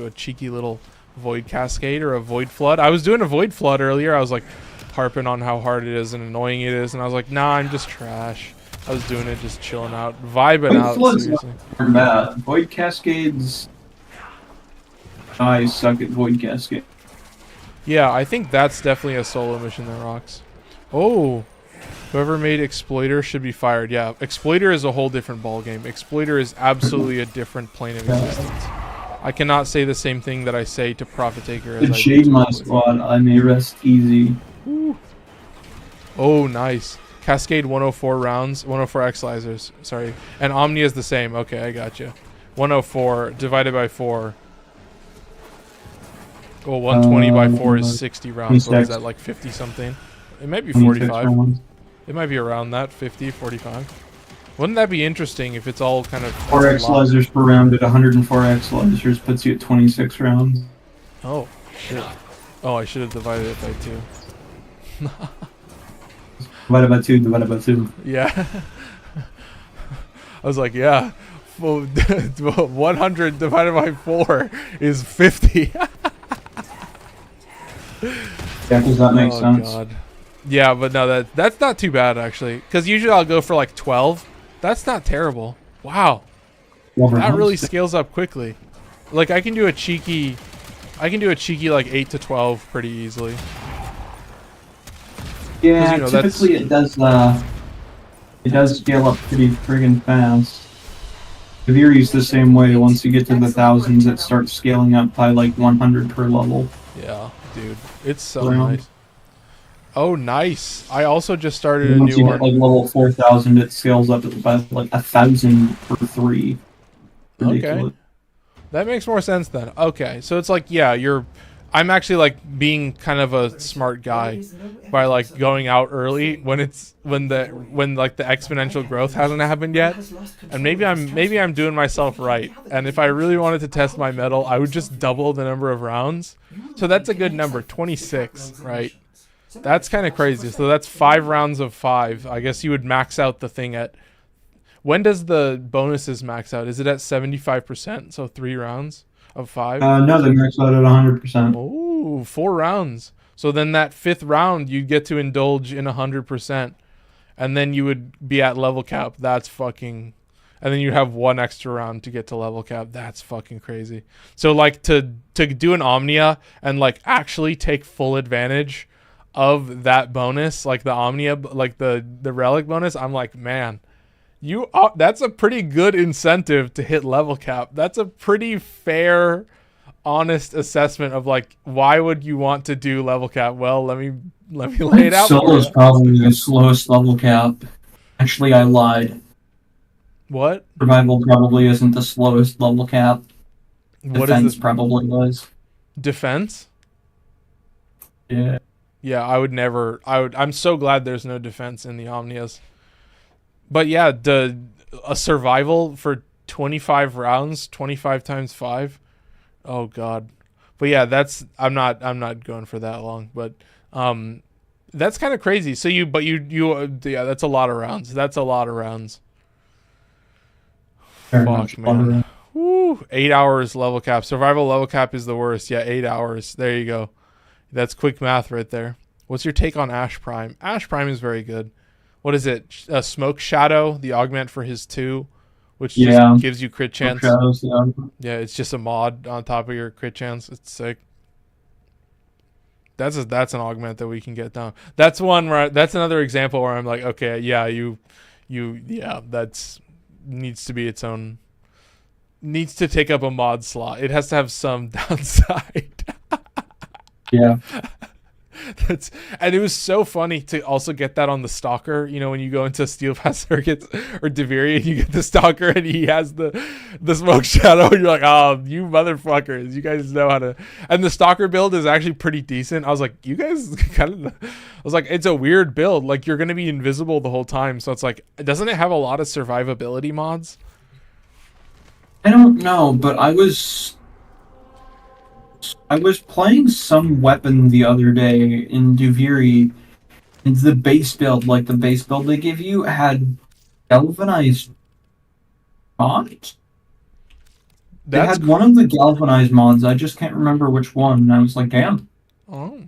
a cheeky little void cascade or a void flood. I was doing a void flood earlier. I was like harping on how hard it is and annoying it is, and I was like, nah, I'm just trash. I was doing it just chilling out, vibing out. Flood's Seriously. not bad. Void Cascades. I suck at Void Cascade. Yeah, I think that's definitely a solo mission that rocks. Oh, whoever made Exploiter should be fired. Yeah, Exploiter is a whole different ballgame. Exploiter is absolutely a different plane of existence. I cannot say the same thing that I say to Prophet Taker as To I do shade to my Exploiter. squad, I may rest easy. Oh, nice. Cascade 104 rounds, 104 exolizers. Sorry. And Omnia is the same. Okay, I got you. 104 divided by 4. Well, 120 by 4 is 60 rounds. What is 26. that, like 50 something? It might be 26 45. rounds. It might be around that, 50, 45. Wouldn't that be interesting if it's all kind of... 4 exolizers per round at 104 exolizers puts you at 26 rounds. Oh, shit. Oh, I should have divided it by 2. Divided by 2, divided by 2. Yeah. I was like, yeah. Well, 100 divided by 4 is 50. Yeah, does that make sense? God. Yeah, but no, that's not too bad actually. Because usually I'll go for like 12. That's not terrible. Wow, that really scales up quickly. Like I can do a cheeky like 8 to 12 pretty easily. Yeah, you know, typically it does scale up pretty friggin' fast. Viri's the same way. Once you get to the thousands, it starts scaling up by like 100 per level. Yeah, dude, it's so Wow. nice. Oh, nice. I also just started a Once new you one. get like level 4000, it scales up by like 1,000 per 3. Ridiculous. Okay, that makes more sense then. Okay, so it's like, yeah, I'm actually like being kind of a smart guy by like going out early when like the exponential growth hasn't happened yet, and maybe I'm doing myself right. And if I really wanted to test my metal, I would just double the number of rounds. So that's a good number, 26, right? That's kind of crazy. So that's 5 rounds of 5. I guess you would max out the thing at. When does the bonuses max out? Is it at 75%? So 3 rounds of 5? No, they max out at 100%. Oh, 4 rounds. So then that 5th round, you get to indulge in 100%. And then you would be at level cap. That's fucking... And then you have 1 extra round to get to level cap. That's fucking crazy. So like to do an Omnia and like actually take full advantage of that bonus, like the Omnia, like the relic bonus, I'm like, man, that's a pretty good incentive to hit level cap. That's a pretty fair, honest assessment of like, why would you want to do level cap? Well, let me lay it out. Solo is probably the slowest level cap. Actually, I lied. What? Survival probably isn't the slowest level cap. What Defense is this? probably was. Defense? Yeah. Yeah, I'm so glad there's no defense in the Omnias. But yeah, a survival for 25 rounds, 25 times 5. Oh god. But yeah, I'm not going for that long, but that's kind of crazy. So yeah, that's a lot of rounds. That's a lot of rounds. Fuck, man. Woo, 8 hours level cap. Survival level cap is the worst. Yeah, 8 hours. There you go. That's quick math right there. What's your take on Ash Prime? Ash Prime is very good. What is it? Smoke Shadow, the augment for his 2, which just gives you crit chance. Shadows, Yeah, it's just a mod on top of your crit chance. It's sick. That's an augment that we can get down. That's another example where I'm like, okay, yeah, that's needs to be its own. Needs to take up a mod slot. It has to have some downside. Yeah. And it was so funny to also get that on the Stalker. You know, when you go into Steel Pass Circuits or Deviri and you get the Stalker and he has the Smoke Shadow, and you're like, oh, you motherfuckers, you guys know how to. And the Stalker build is actually pretty decent. I was like, you guys kind of. I was like, it's a weird build. Like, you're gonna be invisible the whole time, so it's like, doesn't it have a lot of survivability mods? I don't know, but I was playing some weapon the other day in Duviri, and the base build they give you, had galvanized mods. They had one of the galvanized mods, I just can't remember which one, and I was like, damn. Oh.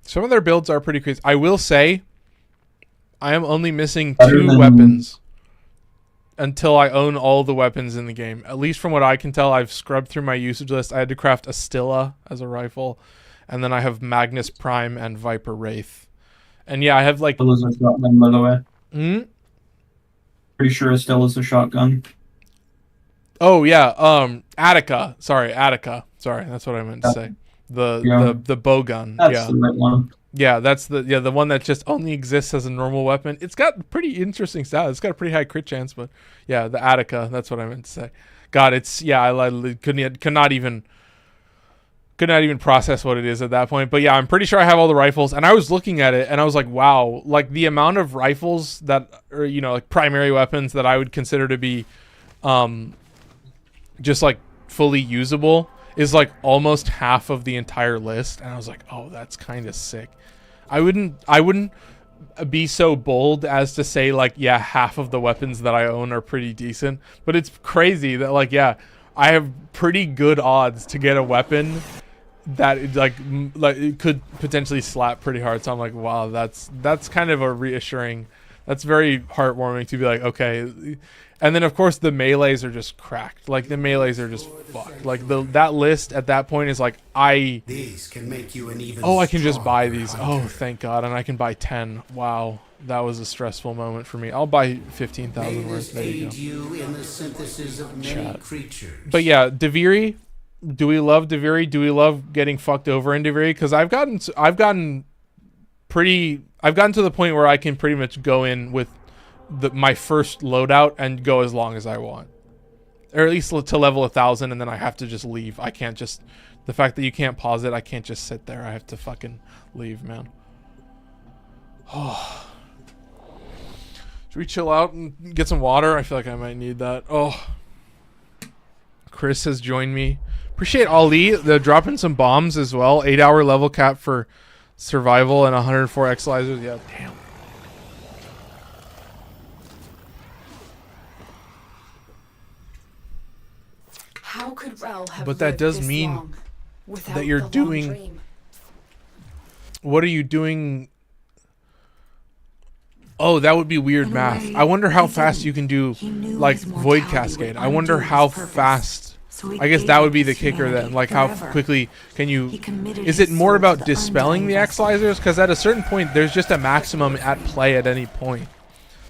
Some of their builds are pretty crazy. I will say, I am only missing 2 weapons until I own all the weapons in the game. At least from what I can tell, I've scrubbed through my usage list. I had to craft a Stilla as a rifle, and then I have Magnus Prime and Viper Wraith. And yeah, I have like... Stilla's a shotgun, by the way. Hmm? Pretty sure Stilla's a shotgun. Oh, yeah. Attica. Sorry, that's what I meant to say. The bow gun. That's the right one. Yeah, that's the one that just only exists as a normal weapon. It's got pretty interesting stats. It's got a pretty high crit chance, but yeah, the Attica. That's what I meant to say. God, I could not even process what it is at that point. But yeah, I'm pretty sure I have all the rifles, and I was looking at it and I was like, wow, like the amount of rifles that are, you know, like primary weapons that I would consider to be, just like fully usable is like almost half of the entire list. And I was like, oh, that's kind of sick. I wouldn't be so bold as to say like, yeah, half of the weapons that I own are pretty decent, but it's crazy that like, yeah, I have pretty good odds to get a weapon that like it could potentially slap pretty hard. So I'm like, wow, that's kind of a reassuring. That's very heartwarming to be like, okay. And then of course the melees are just cracked. Like the melees are just fucked. Like that list at that point is like These can make you an even I can just buy stronger these. hunter. Oh, thank God. And I can buy 10. Wow. That was a stressful moment for me. I'll buy 15,000 May worth. this There you aid go. you in the synthesis of many Chat. creatures. But yeah, Deviri. Do we love Deviri? Do we love getting fucked over in Deviri? Because I've gotten to the point where I can pretty much go in with my first loadout and go as long as I want, or at least to level 1,000, and then I have to just leave. I can't just. The fact that you can't pause it, I can't just sit there. I have to fucking leave, man. Oh. Should we chill out and get some water? I feel like I might need that. Oh. Chris has joined me. Appreciate Ali. They're dropping some bombs as well. 8-hour level cap for survival and 104 Xalizers. Yeah, damn. How could Rel have But that lived does this mean long without that you're the long doing. dream? What are you doing? Oh, that would be weird In a math. way, I wonder how he fast didn't. you can do He knew like his Void mortality Cascade. would I wonder undo how his purpose. fast. So he I guess gave that up would be the his kicker then. humanity Like how forever. quickly can you? He committed Is his it more soul about to the dispelling the undying Xalizers? Because at a certain point, there's just a maximum at play at any point.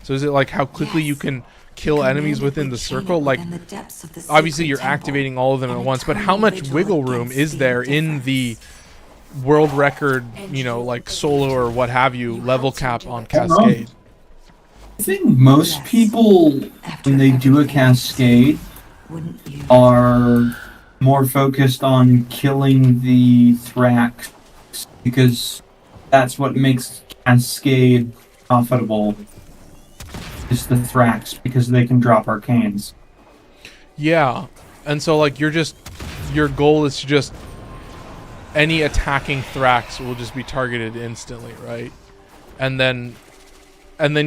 So is it like how quickly you Yes. can kill enemies within the circle? Like Within the depths of the obviously sacred you're temple. activating all of them at An once, but how eternal much vigil wiggle room against is the there in the world record, you know, like solo or what have you, level cap on Cascade? I think most Yes. people, After when they do a everything cascade, Wouldn't you? are more focused on killing the Thrax because that's what makes Cascade profitable. Is the Thrax because they can drop arcanes. Yeah, and so like your goal is to just any attacking Thrax will just be targeted instantly, right? And then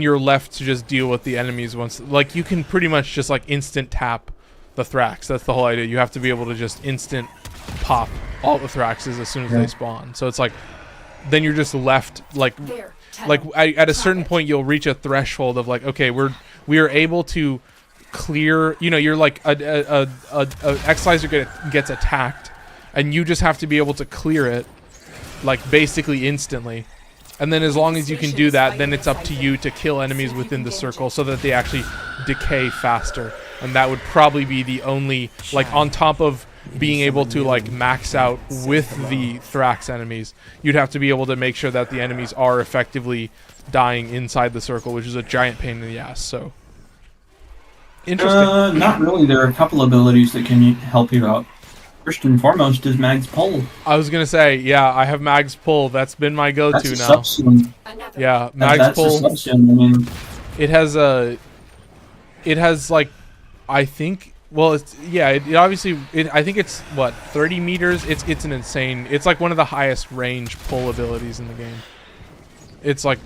you're left to just deal with the enemies once. Like you can pretty much just like instant tap the Thrax. That's the whole idea. You have to be able to just instant pop all the Thraxes as soon as they spawn. So it's like then you're just left like There, at a certain point you'll reach a threshold of like, okay, we are able to clear, you know, you're like a Xlizer gets attacked and you just have to be able to clear it like basically instantly. And then as long as you can do that, then it's up to you to kill enemies within the circle so that they actually decay faster. And that would probably be the only, like on top of being able to like max out with the Thrax enemies, you'd have to be able to make sure that the enemies are effectively dying inside the circle, which is a giant pain in the ass. So interesting. Not really. There are a couple abilities that can help you out. First and foremost is Mag's Pull. I was gonna say, yeah, I have Mag's Pull. That's been my go-to That's a now. subsume. Yeah, And Mag's that's Pull. a subsume. I mean, It has like, I think. Well, it's yeah. It obviously. I think it's what 30 meters. It's an insane. It's like one of the highest range pull abilities in the game. It's like,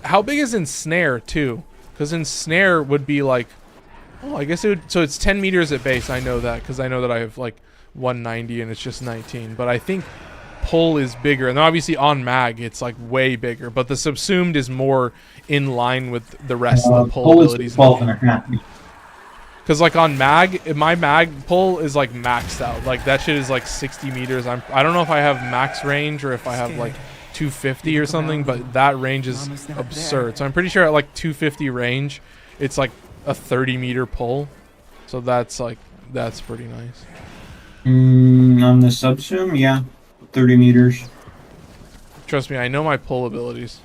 how big is Ensnare too? Because Ensnare would be like, oh, I guess it would. So it's 10 meters at base. I know that because I know that I have like 190 and it's just 19. But I think pull is bigger, and obviously on mag it's like way bigger. But the subsumed is more in line with the rest of the pull abilities. is 12 and a half. Because like on mag, my mag pull is like maxed out. Like that shit is like 60 meters. I don't know if I have max range or if I have like 250 or something, but that range is absurd. So I'm pretty sure at like 250 range, it's like a 30 meter pull. So that's pretty nice. On the subsume, yeah, 30 meters. Trust me, I know my pull abilities.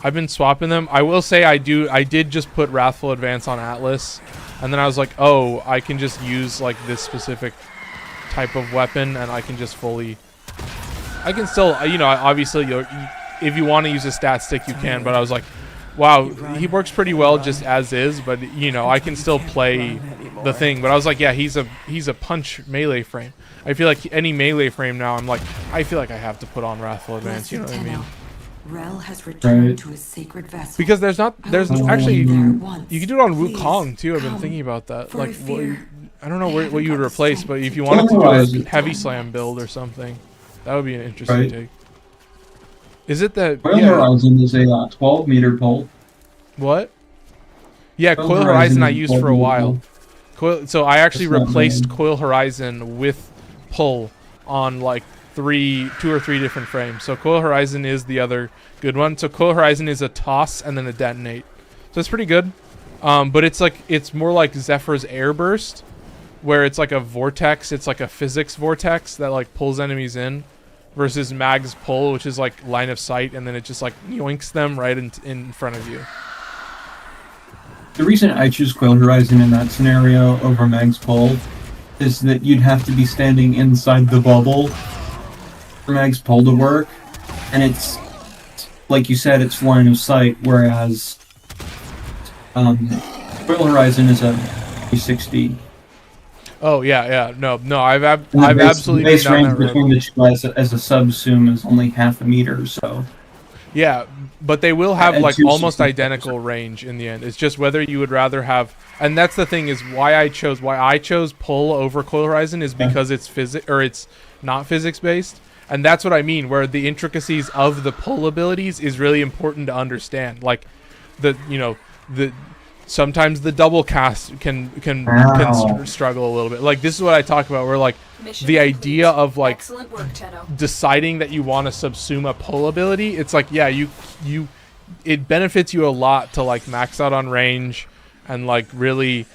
I've been swapping them. I will say I did just put Wrathful Advance on Atlas, and then I was like, oh, I can just use like this specific type of weapon, and I can just fully. I can still, you know, obviously, if you want to use a stat stick, you can. But I was like, wow, he works pretty well just as is. But you know, I can still play the thing. But I was like, yeah, he's a punch melee frame. I feel like any melee frame now, I'm like, I feel like I have to put on Wrathful Advance. You know what I mean? Rel has returned Right. to his sacred vessel. Because there's I actually will be there once. you can do it on Please Wukong too. I've been come thinking about that. for Like, I fear I don't know what you would replace, but if you wanted to do a heavy slam build or something, that would be an interesting take. Is it that? Coil Horizon is a 12-meter pole. What? Yeah, Coil Horizon I used for a while. So I actually replaced Coil Horizon with pull on like 2 or 3 different frames. So Coil Horizon is the other good one. So Coil Horizon is a toss and then a detonate. So it's pretty good. But it's more like Zephyr's Airburst, where it's like a vortex. It's like a physics vortex that like pulls enemies in, versus Mag's pull, which is like line of sight, and then it just like yoinks them right in front of you. The reason I choose Coil Horizon in that scenario over Mag's pull is that you'd have to be standing inside the bubble for Mag's pull to work, and it's like you said, it's line of sight, whereas Coil Horizon is a 360. Oh yeah, no, I've absolutely base done range that between the two as a sub-zoom is only half a meter, so. Yeah, but they will have like almost identical range in the end. It's just whether you would rather have, and that's the thing is why I chose pull over Coil Horizon is because it's not physics based, and that's what I mean. Where the intricacies of the pull abilities is really important to understand. Like sometimes the double cast can struggle a little bit. Like this is what I talk about, where like the idea of like deciding that you want to subsume a pull ability, it's like, yeah, it benefits you a lot to like max out on range and like really,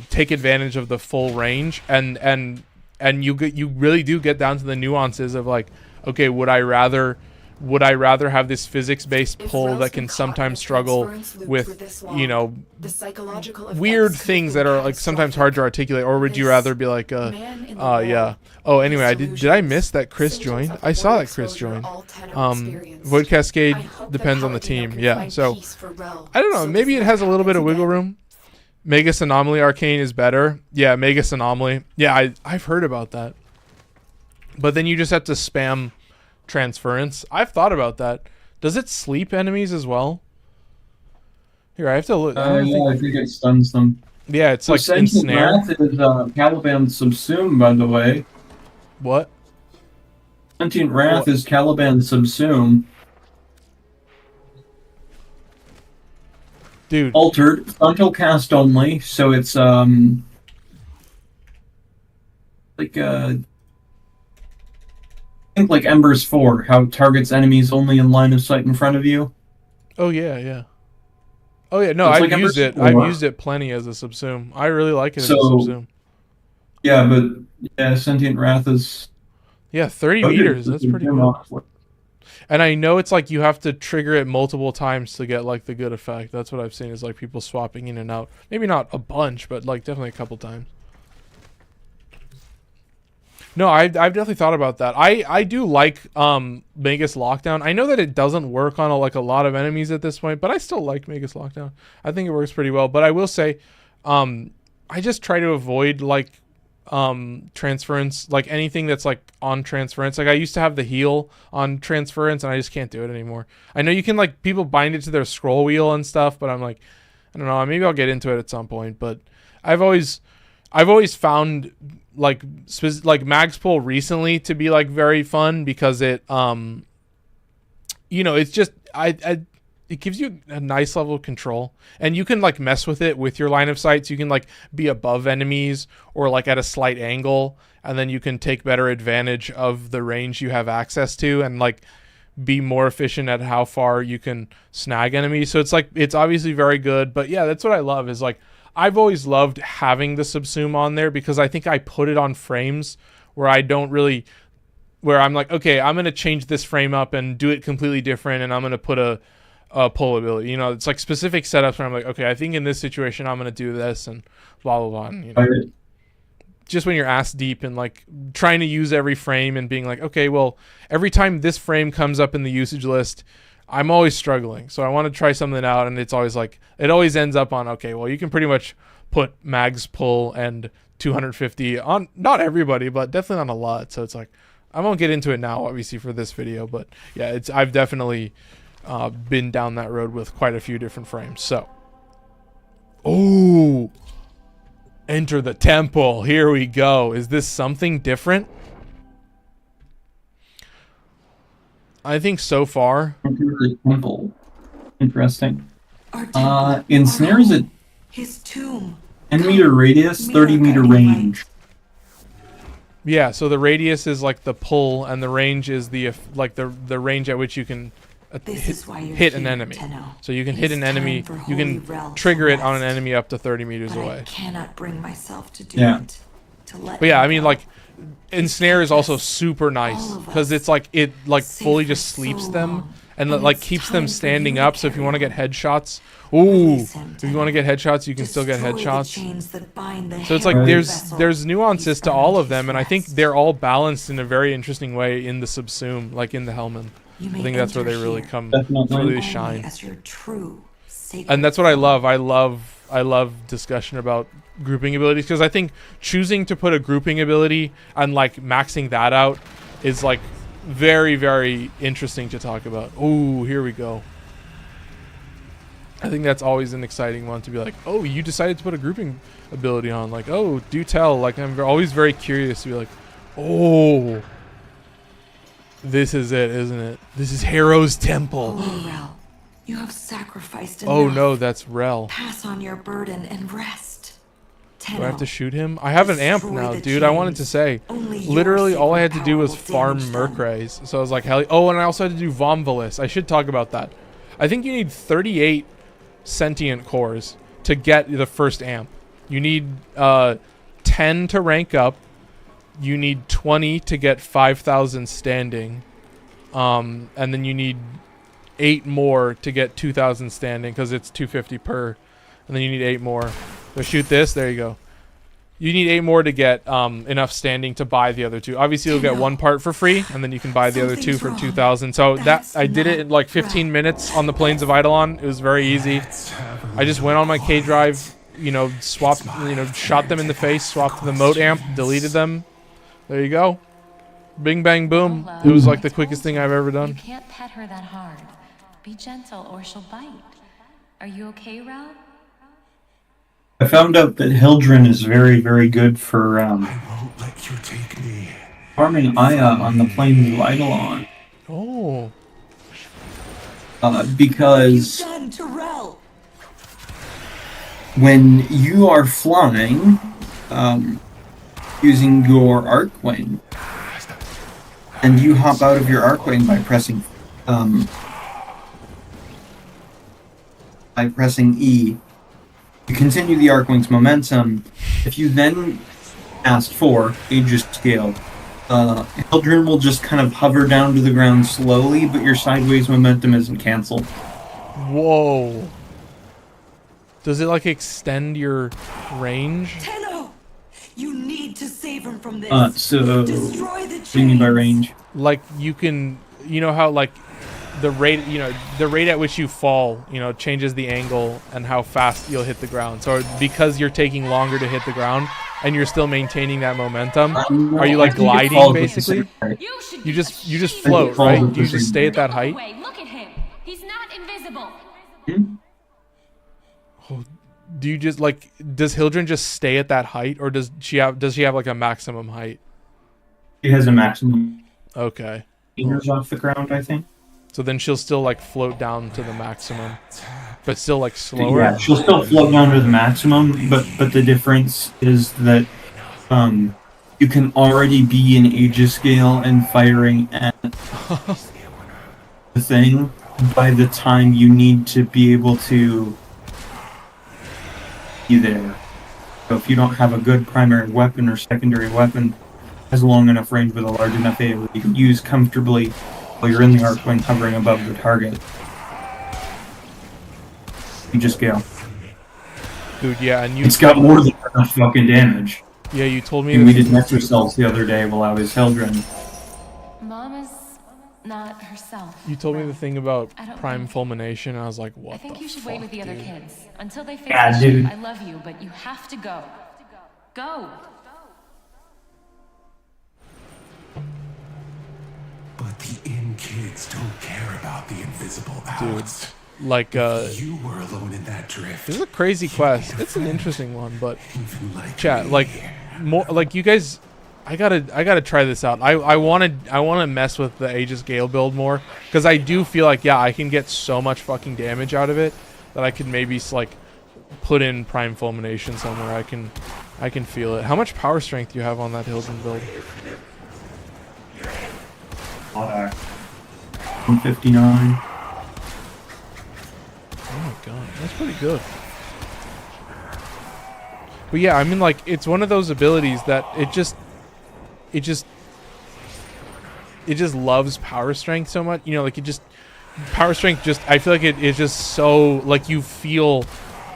take advantage of the full range, and you really do get down to the nuances of like, okay, would I rather have this physics-based pull that can sometimes struggle with, weird things that are like sometimes hard to articulate, or would you rather be like, yeah. Oh, anyway, did I miss that Chris joined? I saw that Chris joined. Void Cascade depends on the team. Yeah, so I don't know. Maybe it has a little bit of wiggle room. Magus Anomaly Arcane is better. Yeah, Magus Anomaly. Yeah, I've heard about that. But then you just have to spam transference. I've thought about that. Does it sleep enemies as well? Here, I have to look. I think it stuns them. Yeah, it's like ensnare. Wrath is Caliban Subsume, by the way. What? Sentient Wrath is Caliban Subsume. Dude. Altered, frontal cast only, so it's like I think like Embers 4, how it targets enemies only in line of sight in front of you. Oh yeah. Oh yeah, no, I've used it. I've used it plenty as a subsume. I really like it as a subsume. Yeah, but Sentient Wrath is 30 meters. That's pretty good. And I know it's like you have to trigger it multiple times to get like the good effect. That's what I've seen is like people swapping in and out. Maybe not a bunch, but like definitely a couple times. No, I've definitely thought about that. I do like Magus Lockdown. I know that it doesn't work on a lot of enemies at this point, but I still like Magus Lockdown. I think it works pretty well. But I will say, I just try to avoid like transference, like anything that's like on transference. Like I used to have the heal on transference, and I just can't do it anymore. I know you can like people bind it to their scroll wheel and stuff, but I'm like, I don't know. Maybe I'll get into it at some point. But I've always found like Mag's pull recently to be like very fun because it it's just it gives you a nice level of control, and you can like mess with it with your line of sight. So you can like be above enemies or like at a slight angle, and then you can take better advantage of the range you have access to and like be more efficient at how far you can snag enemies. So it's like, it's obviously very good, but yeah, that's what I love is like, I've always loved having the subsume on there because I think I put it on frames where I'm like, okay, I'm going to change this frame up and do it completely different, and I'm going to put a pull ability. It's like specific setups where I'm like, okay, I think in this situation I'm going to do this and blah, blah, blah. And, just when you're ass deep and like trying to use every frame and being like, okay, well, every time this frame comes up in the usage list, I'm always struggling. So I want to try something out, and it's always like, it always ends up on, okay, well, you can pretty much put Mag's pull and 250 on, not everybody, but definitely on a lot. So it's like, I won't get into it now, obviously, for this video, but yeah, I've definitely been down that road with quite a few different frames. So, Enter the temple. Here we go. Is this something different? I think so far. Enter the temple. Interesting. Our temple, Ensnares at his tomb. 10 meter radius, Meet 30 our meter guiding range. Yeah, so the radius is like the pull, and the range is the like the range at which you can This is why you're hit an here, enemy. Tenno. So you can It hit is an enemy. time for You holy can realm trigger to it on an rest. enemy up to 30 meters But I away. cannot bring myself to do Yeah. it. To let But yeah, him I mean go. like ensnare is also super nice All of because us. it's like it like Safe fully for just sleeps so them long. and And like it's keeps time them for standing you to up. So if you want to carry get on. headshots, ooh, Release him, if you want to get headshots, you can still get Destroy the headshots. chains that bind the So it's like Harrow there's vessel. nuances He's to all earned of them, his and I think rest. they're all balanced in a very interesting way in the subsume, like in the Helman. You I may think that's where enter they really here come, Definitely. really only shine. as your true sacred And that's what I form. love. I love discussion about grouping abilities because I think choosing to put a grouping ability and like maxing that out is like very, very interesting to talk about. Ooh, here we go. I think that's always an exciting one to be like, oh, you decided to put a grouping ability on. Like, oh, do tell. Like, I'm always very curious to be like, oh, this is it, isn't it? This is Harrow's temple. Holy Rel, you have sacrificed Oh enough. no, that's Rel. Pass on your burden and rest. Do I have to shoot him? I have an amp Destroy now, the dude. I wanted to chains. say. Only your Literally, all I had sacred to do power was will farm damage them. Merkrays. So I was like, hell. Oh, and I also had to do Vomvalis. I should talk about that. I think you need 38 sentient cores to get the first amp. You need 10 to rank up. You need 20 to get 5,000 standing. And then you need 8 more to get 2,000 standing because it's 250 per. And then you need 8 more. So shoot this. There you go. You need 8 more to get enough standing to buy the other 2. Obviously, you'll get 1 part for free, and then you can buy the other 2 for Something's 2,000. So That's I did it in like 15 right. minutes on the plains of Eidolon. It was very easy. I just went on my K drive, swapped, shot them in the face, swapped the moat amp, deleted them. There you go. Bing, bang, boom. It was like the quickest thing I've ever You done. can't pet her that hard. Be gentle or she'll bite. Are you okay, Rel? I found out that Hildren is very, very good for Won't let you take me. farming Aya on the plains of Eidolon. Oh. Because You've done to Rel. when you are flying, using your Archwing, and you hop out of your Archwing by pressing E, you continue the Archwing's momentum. If you then asked for Aegis Scale, Hildren will just kind of hover down to the ground slowly, but your sideways momentum isn't cancelled. Whoa. Does it like extend your range? Tenno, you need to save him from this. So Destroy the what do you mean by chains. range? Like you can, how like the rate at which you fall, changes the angle and how fast you'll hit the ground. So because you're taking longer to hit the ground and you're still maintaining that momentum, are you like gliding basically? You just float, falls right? with You the just same stay at that height. Wait, look at him. He's not invisible. Do you just like does Hildren just stay at that height or does she have like a maximum height? It has a maximum Okay. meters off the ground, I think. So then she'll still like float down to the maximum, but still like slower. Yeah, she'll still float down to the maximum, but the difference is that you can already be in Aegis Scale and firing at the thing by the time you need to be able to be there. So if you don't have a good primary weapon or secondary weapon, has a long enough range with a large enough AoE you can use comfortably while you're in the Archwing hovering above the target. Aegis Scale. Dude, yeah, and It's got more than enough fucking damage. Yeah, you told me And we this- did Nectar Cells the other day while I was Hildren. Mama's not herself. You told me Rel. the thing about I don't prime know. fulmination. I was like, what I think the you should fuck, wait with the other dude? kids until they fix Yeah, the dude. ship. I love you, but you have to go. Go. But the in kids don't care about the invisible outs. Like You were alone in that drift. this is a crazy quest. It's an interesting one, but Even like chat, me. like more like you guys, I gotta try this out. I wanna mess with the Aegis Gale build more because I do feel like I can get so much fucking damage out of it that I could maybe like put in Prime Fulmination somewhere. I can feel it. How much power strength do you have on that Hilton build? 159. Oh my god, that's pretty good. But yeah, I mean, like, it's one of those abilities that it just loves power strength so much. You know, like power strength just, I feel like it is just so, like, you feel,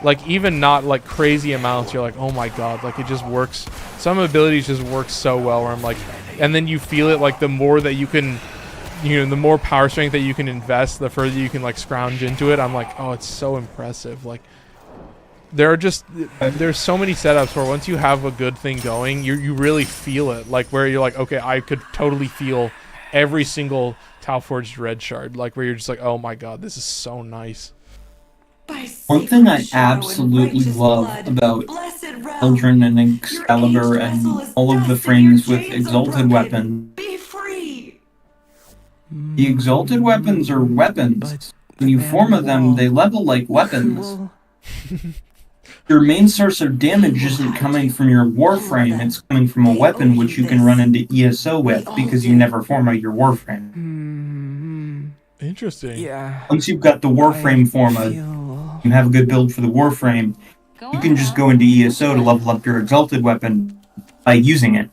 like, even not, like, crazy amounts, you're like, oh my god, like, it just works. Some abilities just work so well where I'm like, and then you feel it, like, the more that you can, you know, the more power strength that you can invest, the further you can, like, scrounge into it. I'm like, oh, it's so impressive. Like, there's so many setups where once you have a good thing going, you really feel it. Like, where you're like, okay, I could totally feel every single Talforged Red Shard. Like, where you're just like, oh my god, this is so nice. One thing I absolutely love about Children and Excalibur and all of the frames with exalted weapons. Be free. The exalted weapons are weapons. When you form them, they level like weapons. Your main source of damage isn't coming from your Warframe, it's coming from a weapon which you can run into ESO with because you never form out your Warframe. Interesting. Yeah. Once you've got the Warframe forma, you have a good build for the Warframe, you can just go into ESO to level up your exalted weapon by using it.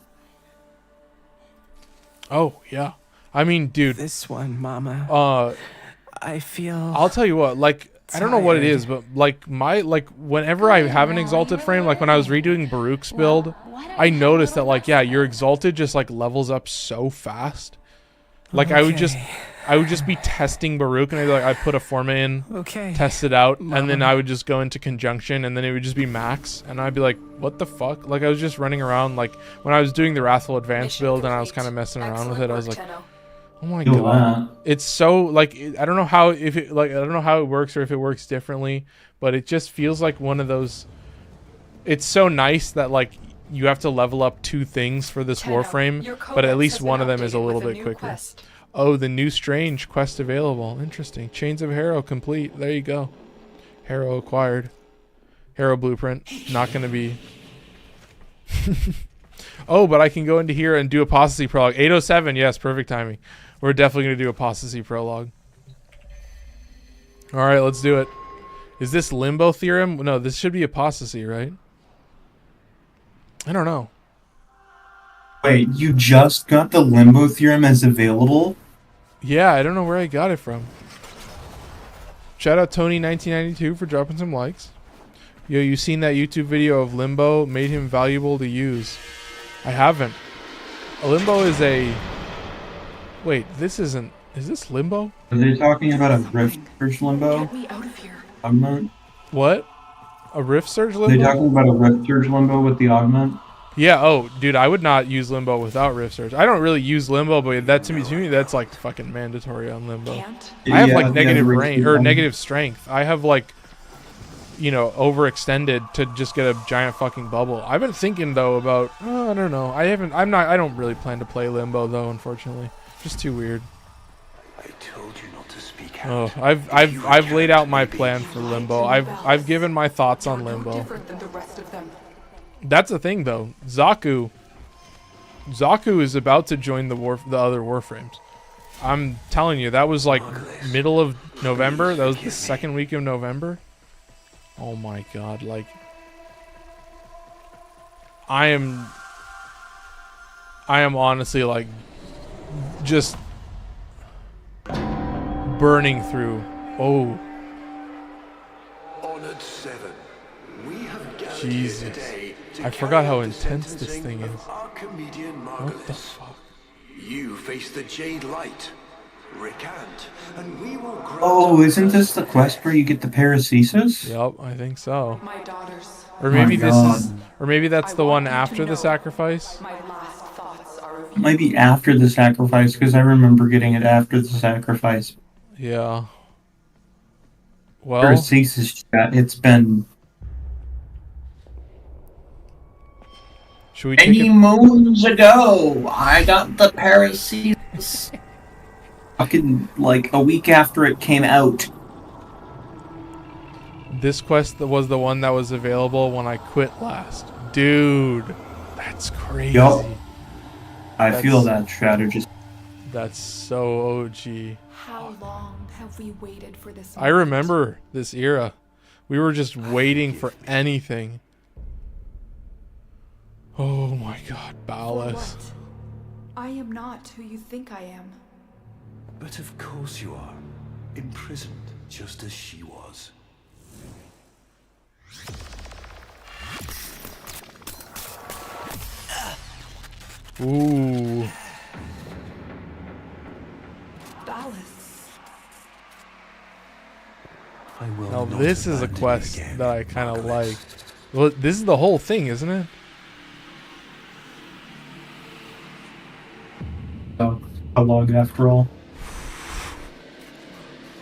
Oh, yeah. I mean, dude. This one, Mama. I feel. I'll tell you what, like, I don't know what it is, but like whenever I have an exalted frame, like when I was redoing Baruch's build, I noticed that like your exalted just like levels up so fast. Like I would just be testing Baruch and I'd put a forma in, test it out, and then I would just go into conjunction and then it would just be max and I'd be like, what the fuck? Like I was just running around, like when I was doing the Wrathful Advanced build and I was kind of messing around with it, I was like, oh my god, it's so like I don't know how it works or if it works differently, but it just feels like one of those. It's so nice that like you have to level up 2 things for this Warframe, but at least one of them is a little bit quicker. Oh, the new Strange quest available. Interesting. Chains of Harrow complete. There you go. Harrow acquired. Harrow blueprint. Not gonna be. Oh, but I can go into here and do Apostasy prologue. 8:07. Yes, perfect timing. We're definitely going to do Apostasy prologue. All right, let's do it. Is this Limbo Theorem? No, this should be Apostasy, right? I don't know. Wait, you just got the Limbo Theorem as available? Yeah, I don't know where I got it from. Shout out Tony1992 for dropping some likes. Yo, you seen that YouTube video of Limbo? Made him valuable to use. I haven't. A Limbo is a... Wait, this isn't... Is this Limbo? Are they talking about a Rift Surge Limbo? Get me out of here. Augment? What? A Rift Surge Are Limbo? they talking about a Rift Surge Limbo with the Augment? Yeah, oh, dude, I would not use Limbo without Rift Surge. I don't really use Limbo, but that to me that's like fucking mandatory on Limbo. I have like negative range or negative strength. I have like, you know, overextended to just get a giant fucking bubble. I've been thinking though about I don't know. I don't really plan to play Limbo though, unfortunately. Just too weird. I told you not to speak Oh, out. I've laid out my plan for Limbo. I've given my thoughts on Limbo. Different than the rest of them. That's the thing though. Zaku is about to join the other Warframes. I'm telling you, that was like middle of November. That was the second week of November. Oh my god, like I am honestly like just burning through. Oh, Honored 7, we have gathered Jesus. here today to I forgot how carry out the intense this sentencing thing is. of Archimedian What the Margulis. fuck? You face the Jade Light. Recant, and we will grant Oh, our isn't this the quest where you get the Paracesis? Yep, I think so. My daughters. Or maybe my this God. is, or maybe that's I the want one you to after the know sacrifice. My last thoughts are of It might be after the sacrifice, because I remember getting it after the sacrifice. Yeah. Well, Ceases chat. It's been should we take many a... moons ago. I got the paracetus. Fucking like a week after it came out. This quest was the one that was available when I quit last. Dude, that's crazy. Yup. I feel that strategist. That's so OG. How long have we waited for this I remember this era. We were just waiting for anything. Oh my god, Ballas. I am not who you think I am. But of course you are. Imprisoned just as she was. Ooh. Ballas. I will Now not this is a abandon you quest again, that I kind of like. Roguelikes. Well, this is the whole thing, isn't it? So, a log after all.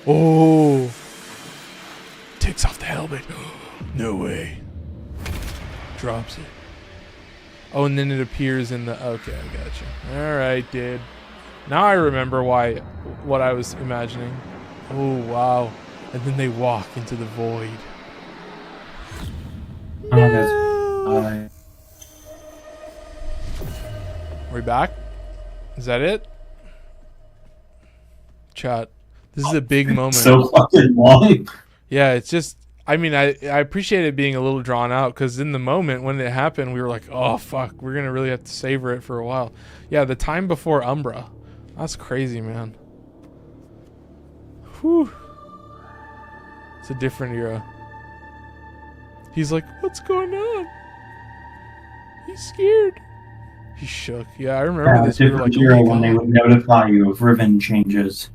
Oh. Takes off the helmet. No way. Drops it. Oh, and then it appears in the... Okay, I got you. Alright, dude. Now I remember what I was imagining. Oh, wow. And then they walk into the void. No. We back? Is that it? Chat. This is a big moment. So fucking long. Yeah, it's just... I mean, I appreciate it being a little drawn out, because in the moment when it happened, we were like, oh, fuck, we're going to really have to savor it for a while. Yeah, the time before Umbra. That's crazy, man. Whew. It's a different era. He's like, what's going on? He's scared. He shook. Yeah, I remember this. We were like, Era oh when my they God. would notify you of ribbon changes.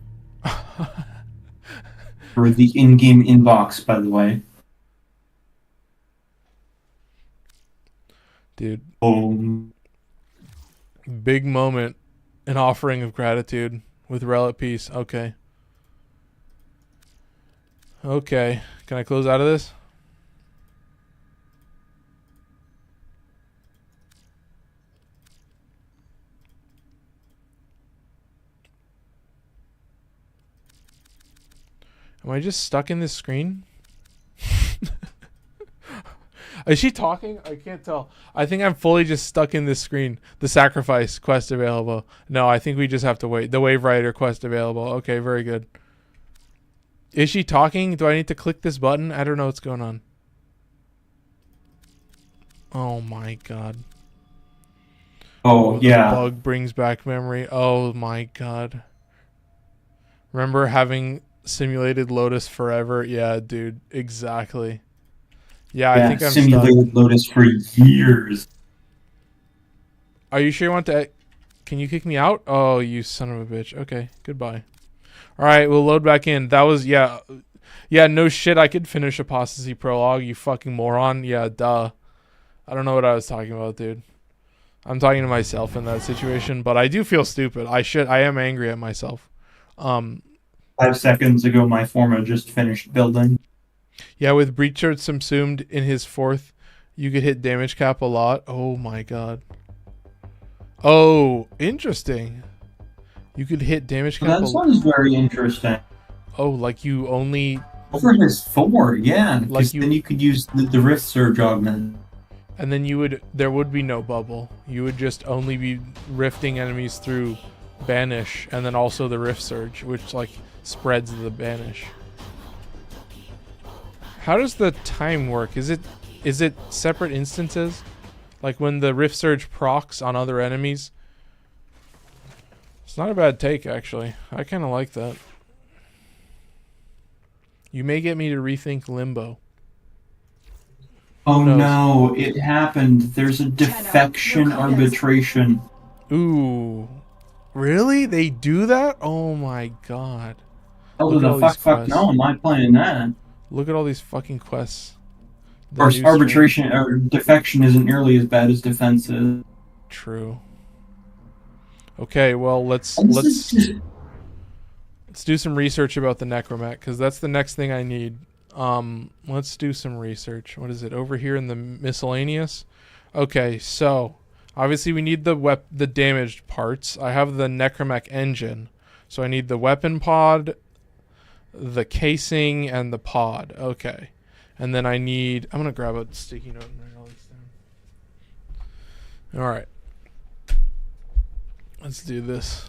For the in-game inbox, by the way. Dude, Oh, big moment. An offering of gratitude with Relic Peace. Okay. Okay. Can I close out of this? Am I just stuck in this screen? Is she talking? I can't tell. I think I'm fully just stuck in this screen. The sacrifice quest available. No, I think we just have to wait. The Wave Rider quest available. Okay, very good. Is she talking? Do I need to click this button? I don't know what's going on. Oh my god. oh The yeah. bug brings back memory. Oh my god. Remember having simulated Lotus forever? Yeah, dude. Exactly. Yeah, I think I'm simulated stuck. Lotus for years. Are you sure you want to... Can you kick me out? Oh, you son of a bitch. Okay, goodbye. Alright, we'll load back in. That was... Yeah, no shit. I could finish Apostasy Prologue, you fucking moron. Yeah, duh. I don't know what I was talking about, dude. I'm talking to myself in that situation, but I do feel stupid. I am angry at myself. 5 seconds ago, my Forma just finished building. Yeah, with Breachard subsumed in his 4th, you could hit damage cap a lot. Oh my god. Oh, interesting. You could hit damage cap That sounds very interesting. Oh, like you only... Over his 4, yeah. Like Then you could use the Rift Surge augment. And then there would be no bubble. You would just only be rifting enemies through Banish, and then also the Rift Surge, which like spreads the Banish. How does the time work? Is it separate instances? Like when the Rift Surge procs on other enemies? It's not a bad take, actually. I kind of like that. You may get me to rethink Limbo. Oh no, it happened. There's a defection arbitration. Ooh. Really? They do that? Oh my god. Oh, Look at all the these fuck quests. no, am I playing that? Look at all these fucking quests. Of course, arbitration or defection isn't nearly as bad as defense is. True. Okay, well let's do some research about the Necromech, because that's the next thing I need. Let's do some research. What is it over here in the miscellaneous? Okay, so obviously we need the damaged parts. I have the necromech engine, so I need the weapon pod, the casing, and the pod. Okay, and then I'm gonna grab a sticky note and write all this down. All right, let's do this.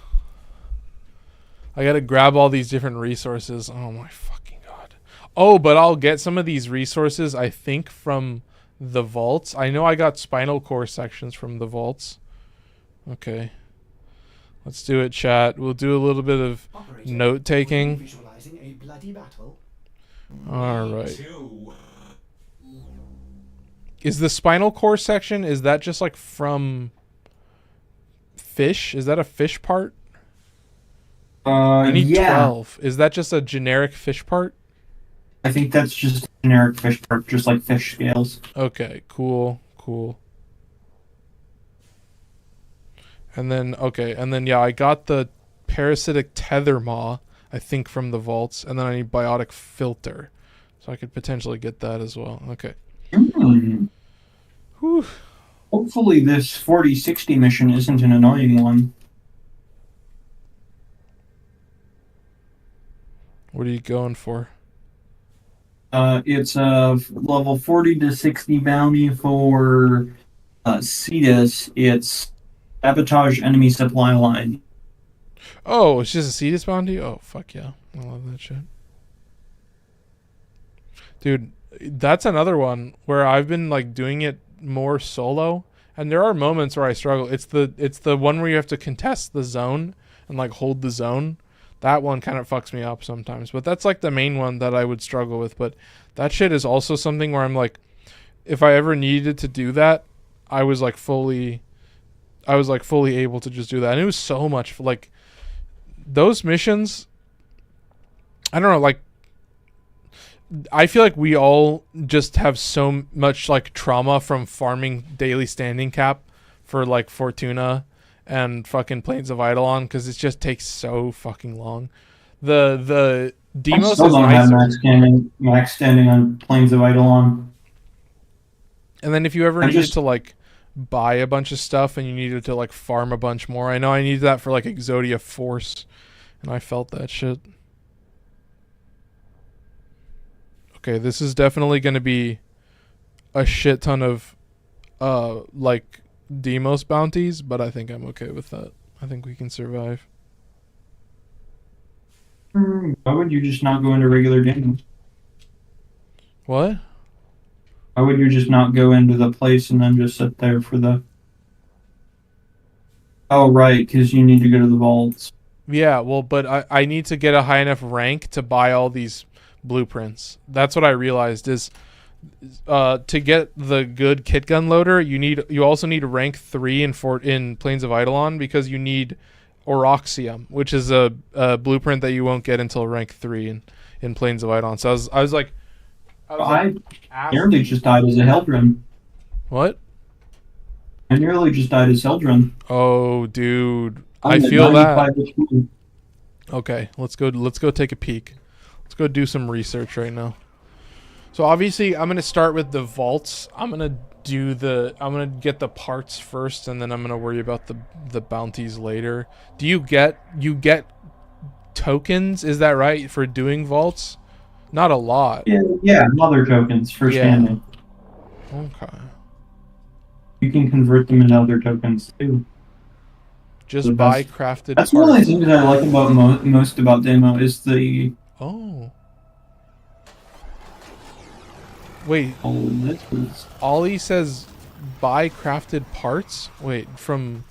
I gotta grab all these different resources. Oh my fucking god. Oh, but I'll get some of these resources, I think, from the vaults. I know I got spinal core sections from the vaults. Okay. Let's do it, chat. We'll do a little bit of note taking. Alright. Is the spinal core section, is that just like from fish? Is that a fish part? I need 12. Is that just a generic fish part? I think that's just a generic fish part, just like fish scales. Okay, cool. And then, yeah, I got the parasitic tether maw, I think, from the vaults, and then I need biotic filter. So I could potentially get that as well. Okay. Whew. Hopefully this 4060 mission isn't an annoying one. What are you going for? It's a level 40 to 60 bounty for Cetus. It's sabotage enemy supply line. Oh, it's just a Cetus bounty? Oh, fuck yeah. I love that shit. Dude, that's another one where I've been like doing it more solo, and there are moments where I struggle. It's the one where you have to contest the zone and like hold the zone. That one kind of fucks me up sometimes, but that's like the main one that I would struggle with. But that shit is also something where I'm like, if I ever needed to do that, I was like fully able to just do that. And it was so much like those missions. I don't know, like I feel like we all just have so much like trauma from farming daily standing cap for like Fortuna and fucking Plains of Eidolon, because it just takes so fucking long. The Demos is nicer. Max standing on Plains of Eidolon. And then if you ever needed to like buy a bunch of stuff and you needed to like farm a bunch more, I know I needed that for like Exodia Force, and I felt that shit. Okay, this is definitely going to be a shit ton of like Demos bounties, but I think I'm okay with that. I think we can survive. Why would you just not go into regular Demos? What? Why would you just not go into the place and then just sit there for the... Oh, right, because you need to go to the vaults. Yeah, well, but I need to get a high enough rank to buy all these blueprints. That's what I realized is to get the good kit gun loader, you also need rank 3 in Plains of Eidolon, because you need Oroxium, which is a blueprint that you won't get until rank 3 in Plains of Eidolon. So I was like, I nearly just died as a Heldrun. What? I nearly just died as Heldrun. Oh, dude, I feel that. Okay, let's go take a peek. Let's go do some research right now. So obviously I'm gonna start with the vaults. I'm gonna get the parts first, and then I'm gonna worry about the bounties later. Do you get tokens? Is that right, for doing vaults? Not a lot. Yeah, mother tokens for standing. Okay. You can convert them into other tokens too. Just buy crafted That's parts. one of the things I like about most about Demo is the... Oh. Wait. Oh, this was... Ollie says buy crafted parts? Wait, from...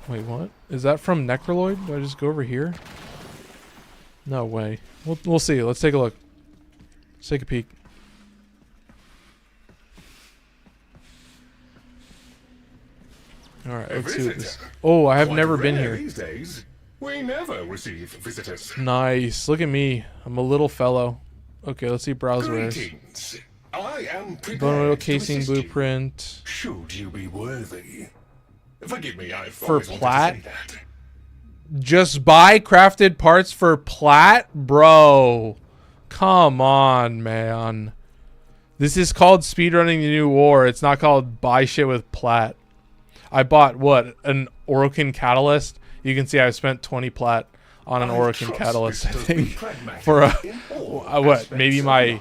Wait, what? Is that from Necroloid? Do I just go over here? No way. We'll see. Let's take a look. Let's take a peek. Alright, let's see what this... Oh, I have never been here. These days, we never receive visitors. Nice. Look at me. I'm a little fellow. Okay, let's see browser rares. Greetings. I am prepared Bone oil to casing assist you. blueprint. Should you be worthy. Forgive me, I've For always wanted plat? to say that. Just buy crafted parts for plat? Bro. Come on, man. This is called speedrunning the new war. It's not called buy shit with plat. I bought, what, an Orokin Catalyst? You can see I've spent 20 plat on an Orokin Catalyst, I think, for a what, maybe my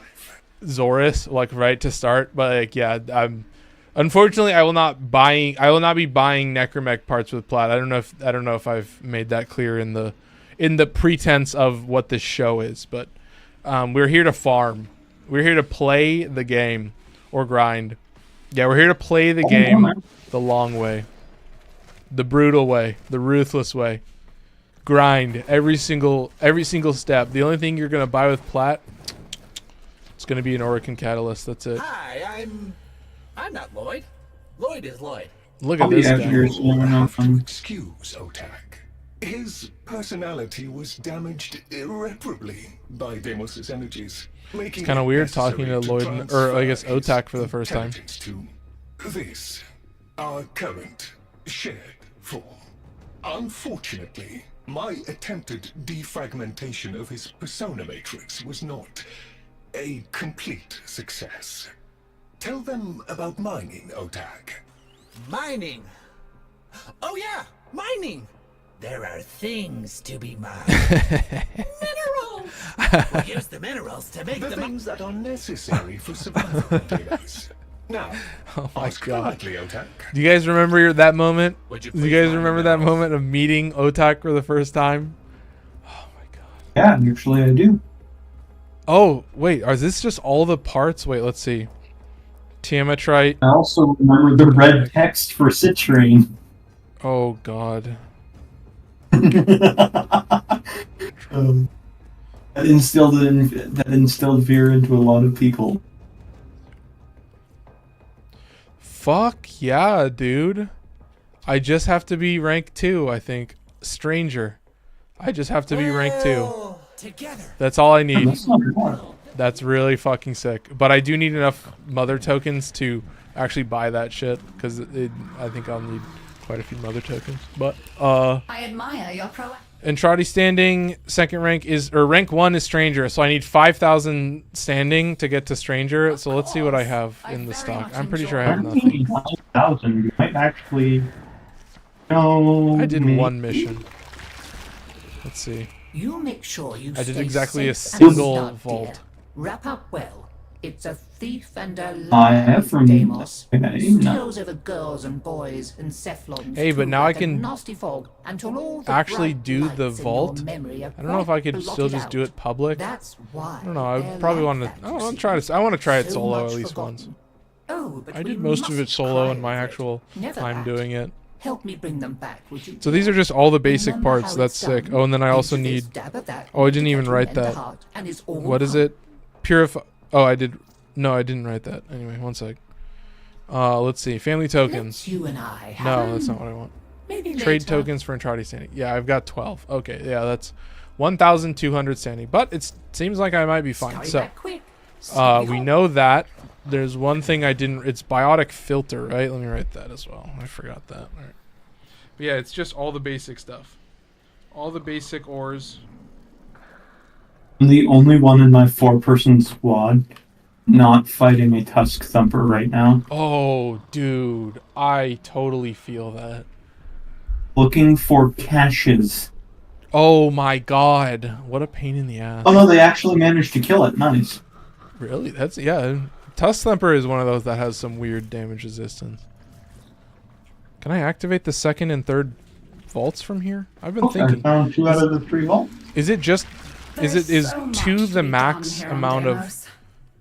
Zorus, like, right to start. But, like, yeah, unfortunately, I will not be buying Necromech parts with plat. I don't know if I've made that clear in the pretense of what this show is, but we're here to farm. We're here to play the game or grind. Yeah, we're here to play the game the long way, the brutal way, the ruthless way. Grind every single step. The only thing you're gonna buy with plat, it's gonna be an Orokin Catalyst. That's it. Hi, I'm not Lloyd. Lloyd is Lloyd. Look at this guy. Excuse Otak. His personality was damaged irreparably by Deimos's energies. It's kind of weird talking to Lloyd, or I guess Otak for the first time. To this, our current shared form. Unfortunately, my attempted defragmentation of his persona matrix was not a complete success. Tell them about mining, Otak. Mining? Oh yeah, mining! There are things to be mined. Minerals! We'll use the minerals to make the things that are necessary for survival. Now, oh my god. Otak. Do you guys remember that moment? Do you guys remember that moment of meeting Otak for the first time? Oh my god. Yeah, actually I do. Oh, wait, are this just all the parts? Wait, let's see. Tiamatite. I also remember the red text for citrine. Oh god. That instilled fear into a lot of people. Fuck yeah, dude. I just have to be rank 2, I think. Stranger. I just have to be rank 2. That's all I need. That's really fucking sick. But I do need enough mother tokens to actually buy that shit, because I think I'll need quite a few mother tokens. But I admire your pro. Entrati standing second rank is, or rank 1 is Stranger, so I need 5,000 standing to get to Stranger. So let's see what I have in the stock. I'm pretty sure I have nothing. 5,000. You might actually. No. I did one mission. Let's see. You make sure you I did stay exactly a safe and single snug, vault. dear. Wrap up well. It's a thief and a I have from Deimos. okay, Steals over girls and boys and cephalons. Hey, but too, now like I a can nasty fog, until all the actually bright do the lights in your vault. memory are I don't know if I could quite still just blotted do out. it public. That's why I don't know. I they're probably like want to. that, I you want see. to try it. I want to try it So solo much at least forgotten. once. Oh, but I we did most of it mustn't solo cry in my over it. actual Never time that. doing it. Help me bring them back, would you? So these are just all the basic Remember parts. how That's it's sick. done? Oh, and then I also Pinch this, need. dab at that, Oh, I didn't even to write mend the that. heart, and it's all What is gone. it? Purify. Oh, I did. No, I didn't write that. Anyway, one sec. Let's see. Family tokens. Let's you and I have No, that's not what I want. maybe Trade later. tokens for Entrati standing. Yeah, I've got 12. Okay, yeah, that's 1,200 standing. But it seems like I might be fine. Scurry So, back quick. Steady we home. know that. There's one thing I didn't. It's biotic filter, right? Let me write that as well. I forgot that. All right. But yeah, it's just all the basic stuff. All the basic ores. I'm the only one in my 4-person squad not fighting a Tusk Thumper right now. Oh, dude. I totally feel that. Looking for caches. Oh my god. What a pain in the ass. Oh no, they actually managed to kill it. Nice. Really? That's, yeah. Tusk Thumper is one of those that has some weird damage resistance. Can I activate the second and third vaults from here? I've been thinking. I found 2 out of the 3 vaults. Is it just, is so much 2 to the be max done here on amount Deimos.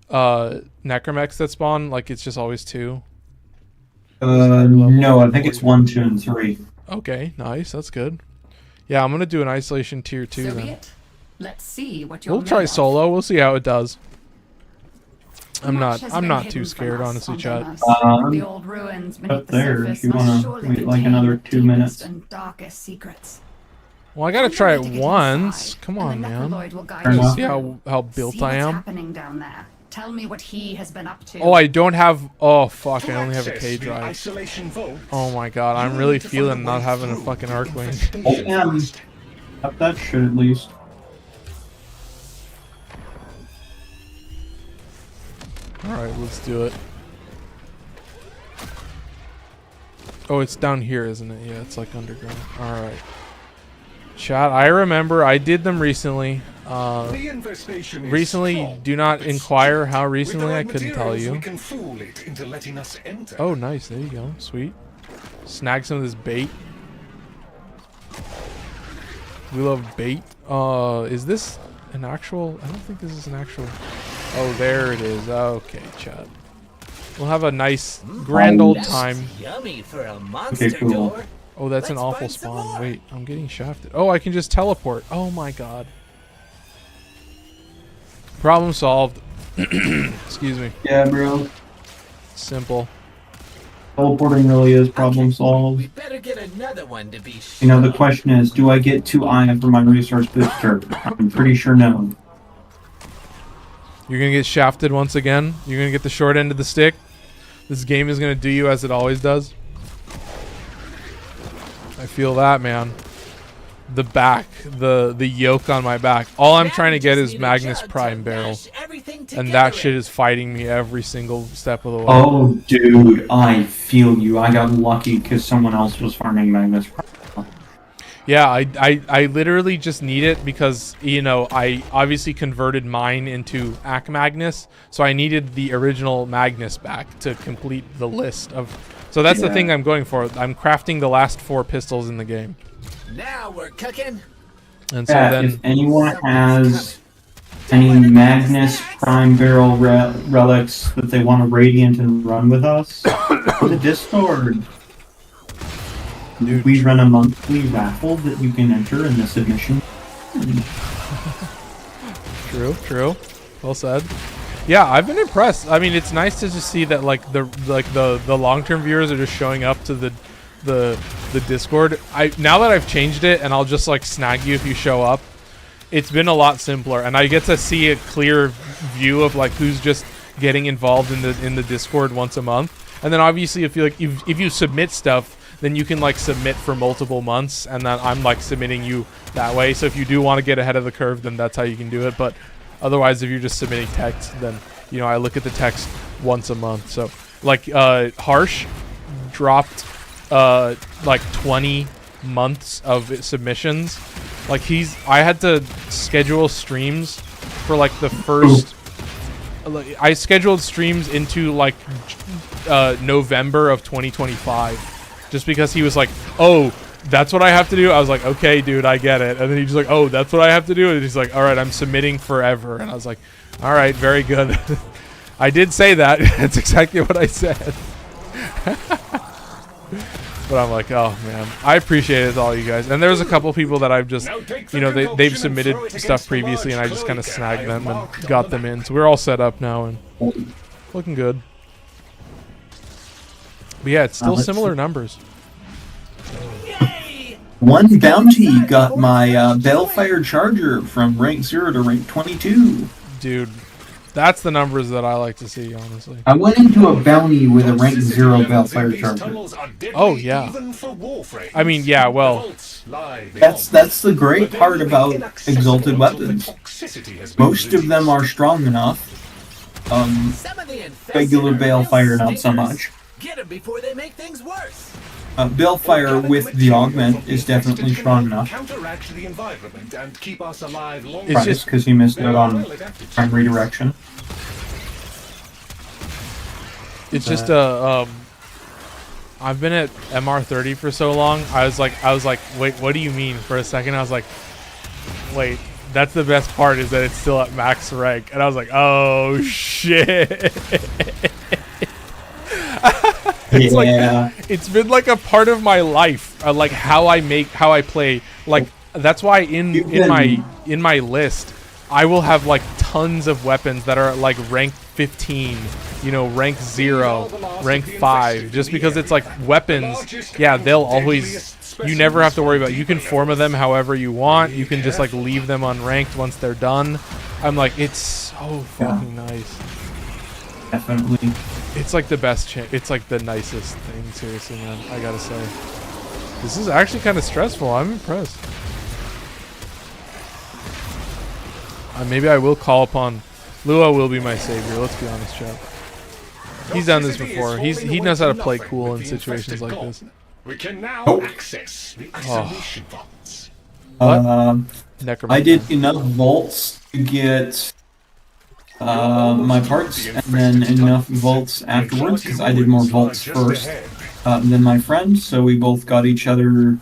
of necromechs that spawn? Like it's just always 2? No, I think it's 1, 2, and 3. Okay, nice. That's good. Yeah, I'm gonna do an isolation tier 2 So then. be it. Let's see what you're We'll try made of. solo. We'll see how it does. I'm Much has not been too hidden from scared, us honestly, on chat. Deimos. The old ruins beneath Up the there, surface if you must wanna surely wait like contain another the 2 minutes. deepest and darkest secrets. Well, I gotta I'm try ready it to get once. inside, Come and on, the man. Necroloid will guide Fair you enough. See how built See I what's am? happening down there. Tell me what he has been up to. Oh, I don't have. Oh fuck! To I only have a access K the drive. isolation vault, Oh my god! you I'm need really to find feeling a not way having a through fucking the Arcwing. infestation. Up that shit at least. Alright, let's do it. Oh, it's down here, isn't it? Yeah, it's like underground. Alright. Chat, I remember. I did them recently. Recently, do not inquire how recently, I couldn't tell you. Oh, nice. There you go. Sweet. Snag some of this bait. We love bait. Is this an actual... I don't think this is an actual... Oh, there it is. Okay, chat. We'll have a nice grand old time. Yummy for a monster door. Oh, that's an awful spawn. Wait, I'm getting shafted. Oh, I can just teleport. Oh my god. Problem solved. Excuse me. Yeah, bro. Simple. Teleporting really is problem solved. We better get another one to be sure. You know, the question is, do I get 2 iron for my resource booster? I'm pretty sure no. You're gonna get shafted once again. You're gonna get the short end of the stick. This game is gonna do you as it always does. I feel that, man. The back, the yoke on my back. All I'm trying to get is Magnus Prime Barrel, and that shit is fighting me every single step of the way. Oh, dude, I feel you. I got lucky because someone else was farming Magnus Prime. Yeah, I literally just need it because, you know, I obviously converted mine into Ac Magnus, so I needed the original Magnus back to complete the list of... So that's the thing I'm going for. I'm crafting the last 4 pistols in the game. Now we're cooking. And so then... If anyone has any Magnus Prime Barrel relics that they want to Radiant and run with us, go to Discord. We run a monthly raffle that you can enter in the submission. True. Well said. Yeah, I've been impressed. I mean, it's nice to just see that the long-term viewers are just showing up to the Discord. Now that I've changed it, and I'll just like snag you if you show up. It's been a lot simpler, and I get to see a clear view of like who's just getting involved in the Discord once a month. And then obviously, if you submit stuff, then you can like submit for multiple months, and then I'm like submitting you that way. So if you do want to get ahead of the curve, then that's how you can do it. But otherwise, if you're just submitting text, then, you know, I look at the text once a month. So like Harsh dropped like 20 months of submissions. Like I had to schedule streams for like the first... I scheduled streams into like November of 2025. Just because he was like, oh, that's what I have to do? I was like, okay, dude, I get it. And then he's like, oh, that's what I have to do? And he's like, all right, I'm submitting forever. And I was like, all right, very good. I did say that. That's exactly what I said. But I'm like, oh, man. I appreciate it, all you guys. And there's a couple people that I've just, you know, they've submitted stuff previously, and I just kind of snagged them and got them in. So we're all set up now and looking good. But yeah, it's still similar numbers. One bounty got my Balefire Charger from rank 0 to rank 22. Dude, that's the numbers that I like to see, honestly. I went into a bounty with a rank 0 Balefire Charger. Oh, yeah. I mean, yeah, well... That's the great part about Exalted Weapons. Most of them are strong enough. Regular Balefire, not so much. Get them before they make things worse. Balefire with the augment is definitely strong enough. It's just because he missed out on prime redirection. It's just I've been at MR30 for so long. I was like, wait, what do you mean? For a second, I was like, wait, that's the best part, is that it's still at max rank. And I was like, oh shit. It's like, it's been like a part of my life, like how I play. Like that's why in my list, I will have like tons of weapons that are like rank 15, you know, rank 0, rank 5, just because it's like weapons. Yeah, they'll always, you never have to worry about it. You can form them however you want. You can just like leave them unranked once they're done. I'm like, it's so fucking nice. Definitely. It's like the best it's like the nicest thing, seriously, man. I gotta say. This is actually kind of stressful. I'm impressed. Maybe I will call upon... Lua will be my savior, let's be honest, chat. He's done this before. He knows how to play cool in situations like this. We can now access the isolation vaults. I did enough vaults to get my parts, and then enough vaults afterwards, because I did more vaults first than my friend, so we both got each other...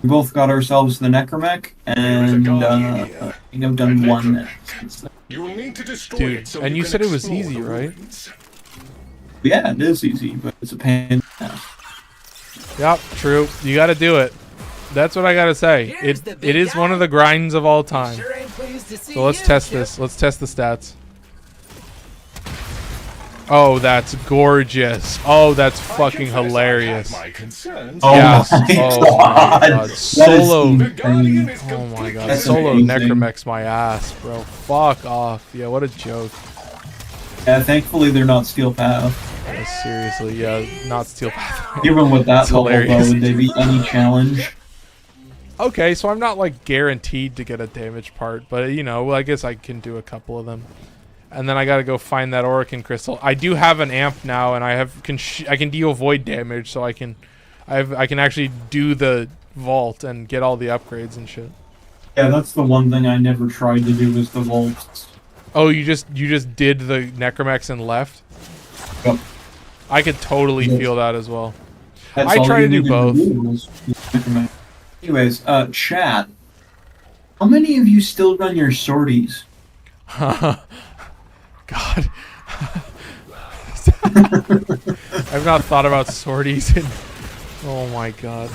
We both got ourselves the Necromech, and I think I've done one since then. Dude, and you said it was easy, right? Yeah, it is easy, but it's a pain in the ass. Yep, true. You gotta do it. That's what I gotta say. It is one of the grinds of all time. So let's test this. Let's test the stats. Oh, that's gorgeous. Oh, that's fucking hilarious. Oh yeah. my Oh my god. Solo. Oh my god. That's Solo amazing. Necromech's my ass, bro. Fuck off. Yeah, what a joke. Yeah, thankfully they're not Steel Path. Yeah, seriously, yeah, not Steel Path. Even with that It's level, though, hilarious. would they be any challenge? Okay, so I'm not like guaranteed to get a damage part, but you know, I guess I can do a couple of them. And then I gotta go find that Orokin crystal. I do have an amp now, and I can deal void damage, so I can actually do the vault and get all the upgrades and shit. Yeah, that's the one thing I never tried to do was the vaults. Oh, you just did the Necromechs and left? Yep. I could totally feel that as well. That's I all try you to do needed both. was Necromech. Anyways, chat. How many of you still run your sorties? God. I've not thought about sorties in... Oh my god.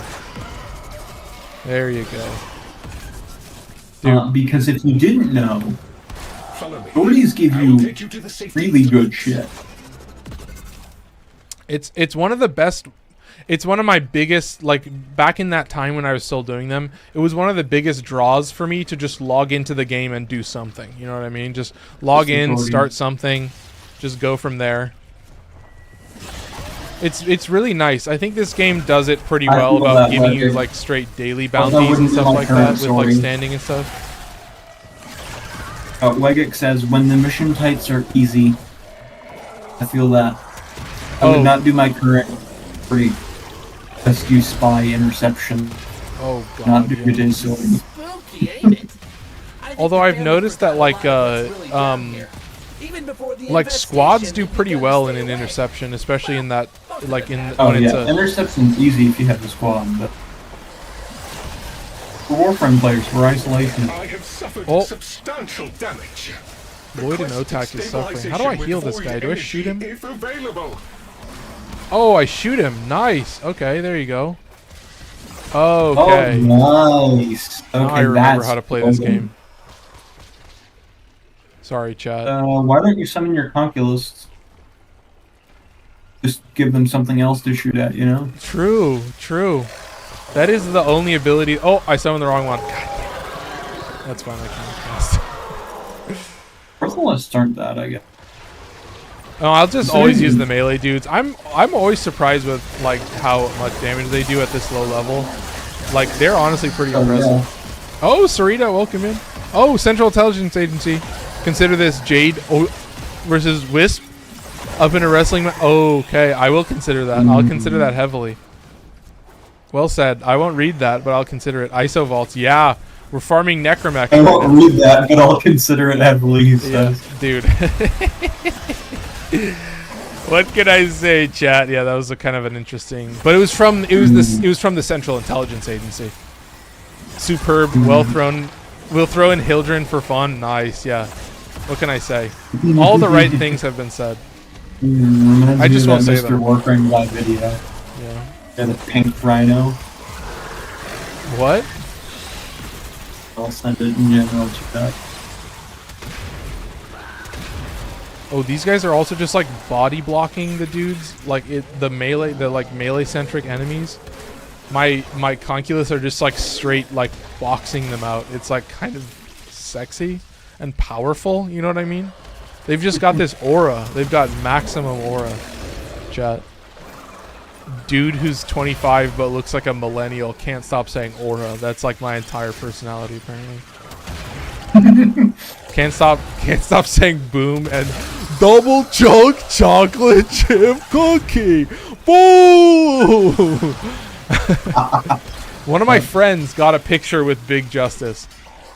There you go. Because if you didn't know, sorties give you really good shit. It's one of the best... It's one of my biggest, like, back in that time when I was still doing them, it was one of the biggest draws for me to just log into the game and do something. You know what I mean? Just log in, start something, just go from there. It's really nice. I think this game does it pretty well about giving you, like, straight daily bounties and stuff like that, with, like, standing and stuff. Wegic says, when the mission types are easy, I feel that. I would not do my current free. Just use spy interception. Oh god. Not do it in sorting. Although I've noticed that like squads do pretty well in an interception, especially in that like in when it's a interception's easy if you have the squad, but for Warframe players, for isolation. I have suffered substantial damage. Void and Otak is suffering. How do I heal this guy? Do I shoot him? If available. Oh, I shoot him. Nice. Okay, there you go. Okay. Oh, nice. Okay, now I remember how to play this game. Sorry, chat. Why don't you summon your Conculus? Just give them something else to shoot at, you know? True, true. That is the only ability. Oh, I summoned the wrong one. God. That's fine. I can't cast. Ortholists aren't that, I guess. No, I'll just always use the melee dudes. I'm always surprised with like how much damage they do at this low level. Like they're honestly pretty impressive. Yeah. Oh, Sarita, welcome in. Oh, Central Intelligence Agency. Consider this Jade versus Wisp up in a wrestling match. Okay, I will consider that. I'll consider that heavily. Well said. I won't read that, but I'll consider it. ISO vaults. Yeah, we're farming Necromech. I won't read that, but I'll consider it heavily. He says. Yeah, dude. What can I say, chat? Yeah, that was a kind of an interesting, but it was from the Central Intelligence Agency. Superb, well thrown. We'll throw in Hildren for fun. Nice, yeah. What can I say? All the right things have been said. I just won't say them. Mr. Warframe live video. Yeah. And the pink rhino. What? I'll send it in general to that. Oh, these guys are also just like body blocking the dudes, like the melee centric enemies. My Conculus are just like straight like boxing them out. It's like kind of sexy and powerful, you know what I mean? They've just got this aura. They've got maximum aura. Chat. Dude who's 25 but looks like a millennial can't stop saying aura. That's like my entire personality apparently. Can't stop saying boom and double chunk chocolate chip cookie. Boo! One of my friends got a picture with Big Justice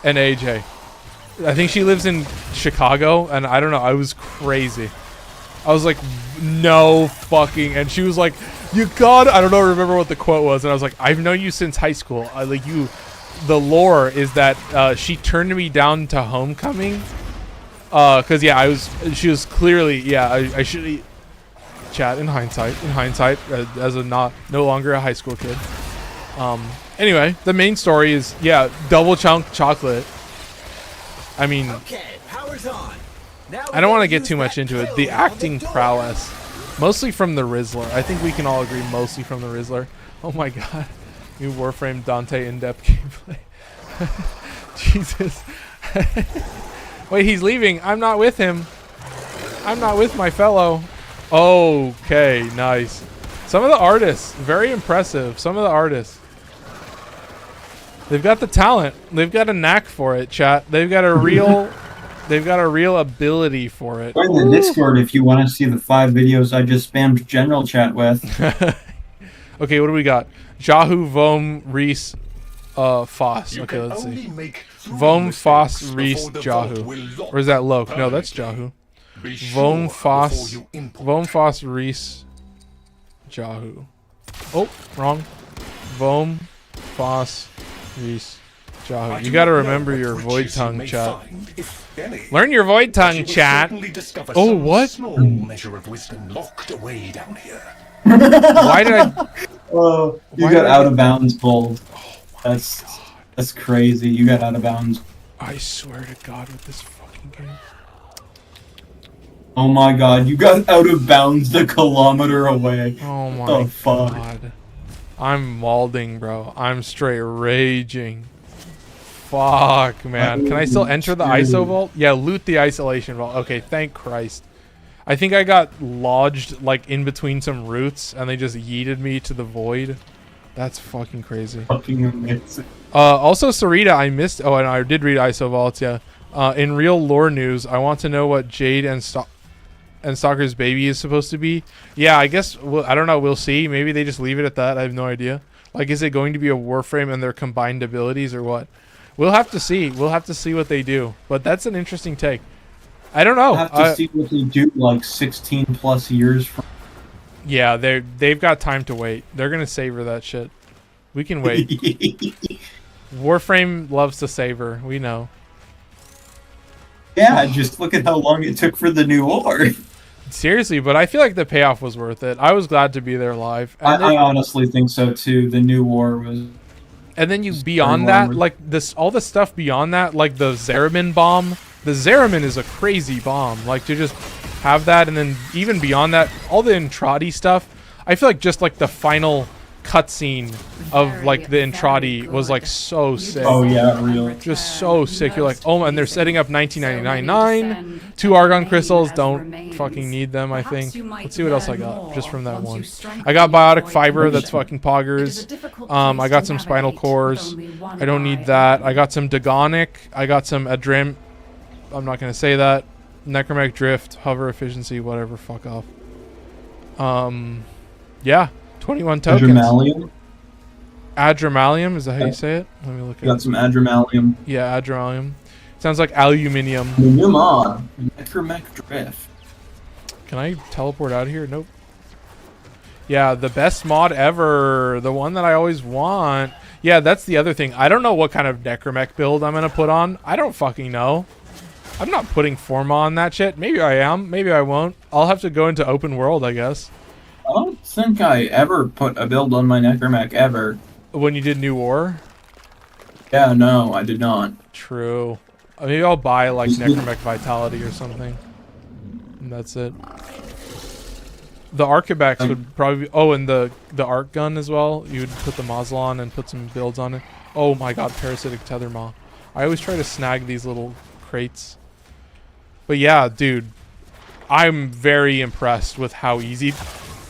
and AJ. I think she lives in Chicago, and I don't know. I was crazy. I was like, no fucking. And she was like, you got. I don't know. Remember what the quote was? And I was like, I've known you since high school. Like you. The lore is that she turned me down to homecoming. Cause yeah, she was clearly, yeah, I should chat in hindsight, as a no longer a high school kid. Anyway, the main story is, yeah, double chunk chocolate. I mean, Okay, power's on. Now I don't want to get too much into it. The acting prowess, mostly from the Rizzler. I think we can all agree mostly from the Rizzler. Oh my god. New Warframe Dante in-depth gameplay. Jesus. Wait, he's leaving. I'm not with him. I'm not with my fellow. Okay, nice. Some of the artists, very impressive. Some of the artists. They've got the talent. They've got a knack for it, chat. They've got a real ability for it. Join the Discord if you want to see the 5 videos I just spammed general chat with. Okay, what do we got? Jahu, Vom, Reese, Foss. Okay, let's see. Vom, Foss, Reese, Jahu. Or is that Loke? No, that's Jahu. Vom, Foss, Reese, Jahu. Oh, wrong. Vom, Foss, Reese, Jahu. You gotta remember your void tongue, chat. Learn your void tongue, chat. Oh, what? Small measure of wisdom locked away down here. Why did I... Oh, you got out of bounds pulled. That's crazy. You got out of bounds. I swear to God with this fucking game. Oh my god, you got out of bounds a kilometer away. Oh my god. I'm malding, bro. I'm straight raging. Fuck, man. Can I still enter the ISO vault? Yeah, loot the isolation vault. Okay, thank Christ. I think I got lodged like in between some roots and they just yeeted me to the void. That's fucking crazy. Fucking amazing. Also, Sarita, I missed. Oh, and I did read ISO vaults. Yeah. In real lore news, I want to know what Jade and Stalker's baby is supposed to be. Yeah, I guess. I don't know. We'll see. Maybe they just leave it at that. I have no idea. Like, is it going to be a Warframe and their combined abilities or what? We'll have to see. We'll have to see what they do. But that's an interesting take. I don't know. We'll have to see what they do like 16 plus years from. Yeah, they've got time to wait. They're gonna savor that shit. We can wait. Warframe loves to savor. We know. Yeah, just look at how long it took for the new war. Seriously, but I feel like the payoff was worth it. I was glad to be there live. I honestly think so too. The new war was. And then you beyond that, like this, all the stuff beyond that, like the Zeramin bomb. The Zeramin is a crazy bomb. Like to just have that, and then even beyond that, all the Entradi stuff. I feel like just like the final cutscene of like the Entradi was like so sick. Oh yeah, real. Just so sick. You're like, oh, and they're setting up 1999. 2 Argon crystals. Don't fucking need them. I think. Let's see what else I got just from that one. I got biotic fiber. That's fucking poggers. I got some spinal cores. I don't need that. I got some Dagonic. I got some Adrim. I'm not gonna say that. Necromech drift, hover efficiency, whatever. Fuck off. Yeah, 21 tokens. Adrimalium. Adrimalium, is that how you say it? Let me look at it. Got some Adrimalium. Yeah, Adrimalium. Sounds like aluminium. Pneumo. Necromech drift. Can I teleport out of here? Nope. Yeah, the best mod ever. The one that I always want. Yeah, that's the other thing. I don't know what kind of Necromech build I'm gonna put on. I don't fucking know. I'm not putting Forma on that shit. Maybe I am. Maybe I won't. I'll have to go into open world, I guess. I don't think I ever put a build on my Necromech ever. When you did New War? Yeah, no, I did not. True. Maybe I'll buy like Necromech Vitality or something. And that's it. The Archimex would probably be... Oh, and the Arc Gun as well. You would put the muzzle on and put some builds on it. Oh my god, Parasitic Tether Maw. I always try to snag these little crates. But yeah, dude, I'm very impressed with how easy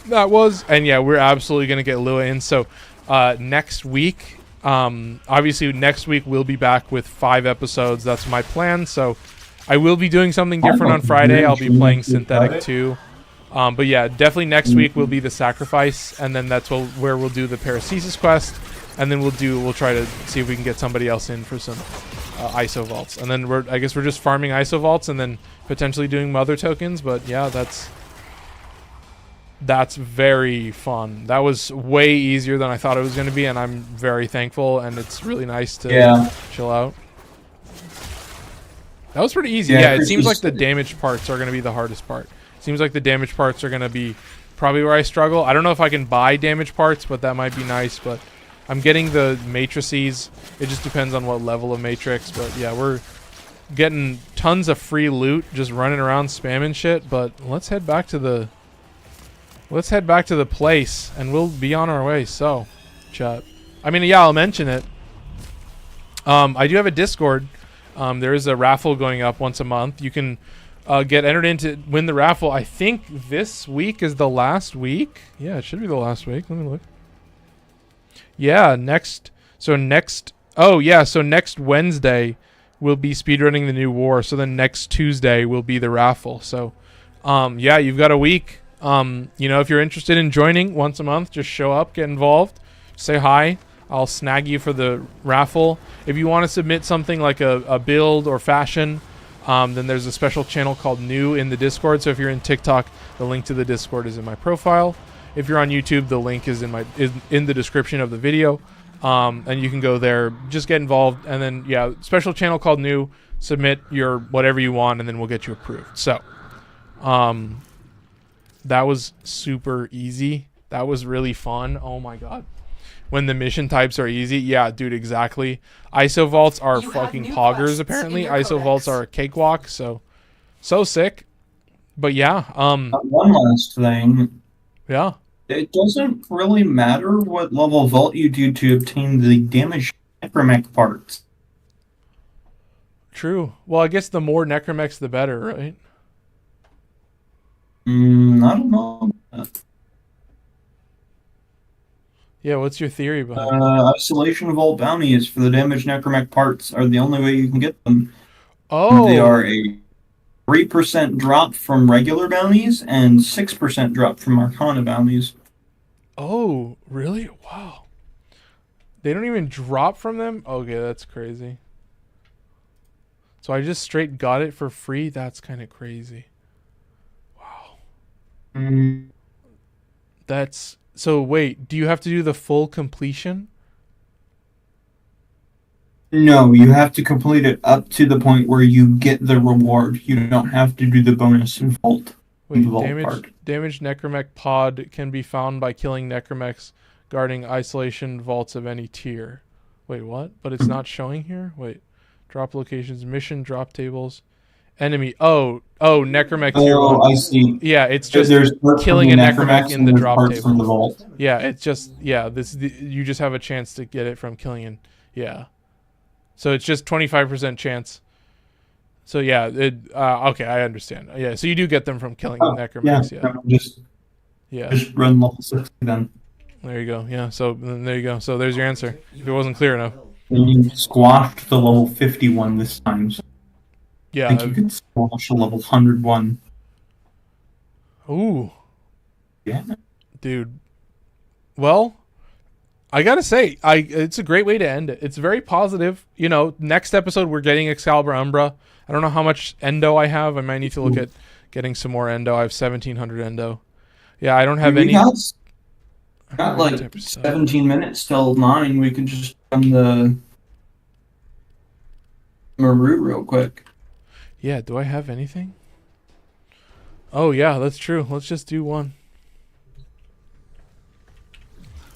that was. And yeah, we're absolutely going to get Lua in. So next week, obviously next week we'll be back with 5 episodes. That's my plan. So I will be doing something different on Friday. I'll be playing Synthetic 2. But yeah, definitely next week will be the Sacrifice, and then that's where we'll do the Paracesis quest, and then we'll try to see if we can get somebody else in for some ISO vaults, and then I guess we're just farming ISO vaults and then potentially doing mother tokens. But yeah, that's very fun. That was way easier than I thought it was going to be, and I'm very thankful, and it's really nice to chill out. That was pretty easy. Yeah, it seems like the damage parts are going to be the hardest part. Seems like the damage parts are going to be probably where I struggle. I don't know if I can buy damage parts, but that might be nice. But I'm getting the matrices. It just depends on what level of matrix. But yeah, we're getting tons of free loot, just running around spamming shit. But let's head back to the place, and we'll be on our way. So, chat. I mean, yeah, I'll mention it. I do have a Discord. There is a raffle going up once a month. You can get entered in to win the raffle. I think this week is the last week. Yeah, it should be the last week. Let me look. Yeah, next Wednesday we'll be speedrunning the new war. So then next Tuesday will be the raffle. So, yeah, you've got a week. You know, if you're interested in joining once a month, just show up, get involved, say hi. I'll snag you for the raffle. If you want to submit something like a build or fashion, then there's a special channel called New in the Discord. So if you're in TikTok, the link to the Discord is in my profile. If you're on YouTube, the link is in the description of the video. And you can go there, just get involved, and then yeah, special channel called New. Submit your whatever you want, and then we'll get you approved. So, that was super easy. That was really fun. Oh my god. When the mission types are easy, yeah, dude, exactly. ISO vaults are fucking poggers, apparently. ISO vaults are a cakewalk, so sick. But yeah, one last thing. Yeah. It doesn't really matter what level vault you do to obtain the damaged necromech parts. True. Well, I guess the more necromechs, the better, right? I don't know. Yeah, what's your theory behind it? Isolation vault bounties for the damaged necromech parts are the only way you can get them. Oh. They are a 3% drop from regular bounties and 6% drop from Arcana bounties. Oh, really? Wow. They don't even drop from them? Okay, that's crazy. So I just straight got it for free? That's kind of crazy. Wow. That's... So wait, do you have to do the full completion? No, you have to complete it up to the point where you get the reward. You don't have to do the bonus in vault. Wait, damaged necromech pod can be found by killing necromechs guarding isolation vaults of any tier. Wait, what? But it's not showing here? Wait. Drop locations, mission, drop tables, enemy. Oh, necromech tier 1. I see. Yeah, it's just killing a necromech in the drop table. From the vault. Yeah, it's just, yeah, you just have a chance to get it from killing it. Yeah. So it's just 25% chance. So yeah, okay, I understand. Yeah, so you do get them from killing the necromechs. Yeah. Just run level 60 then. There you go. Yeah. So there you go. So there's your answer. If it wasn't clear enough. And you squashed the level 51 this time. So yeah. I think you could squash a level 101. Ooh. Yeah. Dude. Well, I gotta say, it's a great way to end it. It's very positive. You know, next episode we're getting Excalibur Umbra. I don't know how much endo I have. I might need to look at getting some more endo. I have 1,700 endo. Yeah, I don't have any. Got like 17 minutes till 9. We can just run the Maru real quick. Yeah, do I have anything? Oh yeah, that's true. Let's just do one.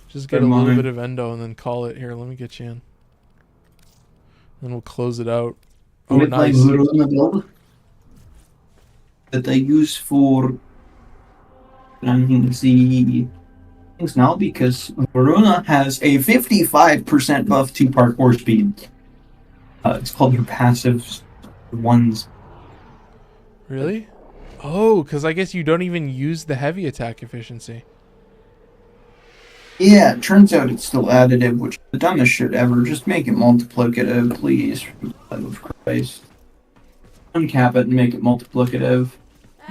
Just get a little bit of endo and then call it. Here, let me get you in. Then we'll close it out. Oh, nice. Build that they use for running the things now, because Verona has a 55% buff to parkour speed. It's called your passive ones. Really? Oh, because I guess you don't even use the heavy attack efficiency. Yeah, it turns out it's still additive, which is the dumbest shit ever. Just make it multiplicative, please. For the love of Christ. uncap it and make it multiplicative.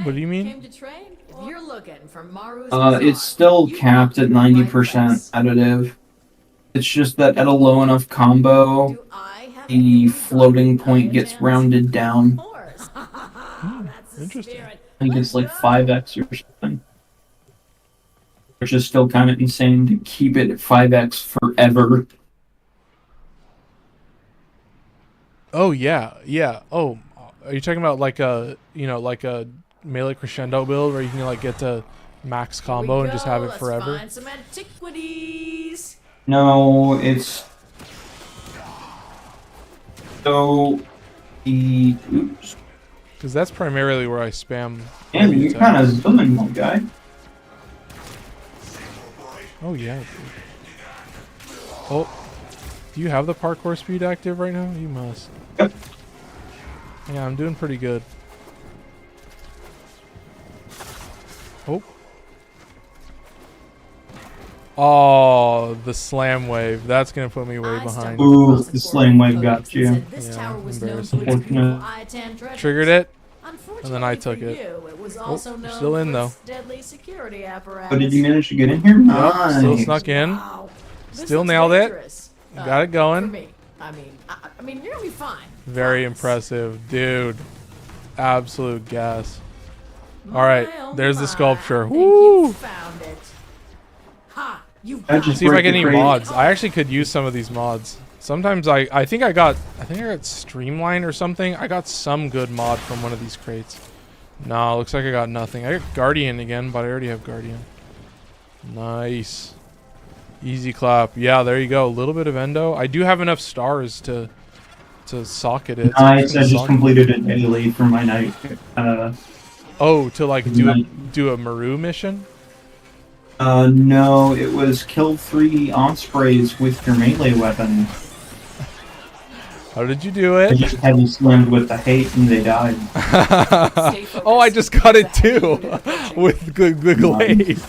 What do you mean? Came to train? If you're looking for Maru's It's still capped at 90% additive. It's just that at a low enough combo, the floating point gets rounded down. Interesting. I think it's like 5x or something. Which is still kind of insane to keep it at 5x forever. Oh yeah, yeah. Oh, are you talking about like a like a melee crescendo build where you can like get to max combo and just have it forever? Find some antiquities. No, it's so the oops. Because that's primarily where I spam. Damn, you kind of zooming, my guy. Oh yeah. Dude. Oh, do you have the parkour speed active right now? You must. Yep. Yeah, I'm doing pretty good. Oh. Oh, the slam wave. That's gonna put me way behind. Ooh, the slam wave got you. Yeah, embarrassing. Triggered it, and then I took it. Oh, still in though. But did you manage to get in here? Nice. Still snuck in. Still nailed it. Got it going. I mean, you're gonna be fine. Very impressive, dude. Absolute gas. All right, there's the sculpture. Woo! Found it. Ha! You Let's see if I get any mods. I actually could use some of these mods. Sometimes I think I got Streamline or something. I got some good mod from one of these crates. No, looks like I got nothing. I got Guardian again, but I already have Guardian. Nice. Easy clap. Yeah, there you go. A little bit of endo. I do have enough stars to socket it. Nice. I just completed it daily for my night. Oh, to like do a Maru mission? No, it was kill 3 ospreys with your melee weapon. How did you do it? I just heavy slammed with the hate and they died. Oh, I just got it too with good glaive.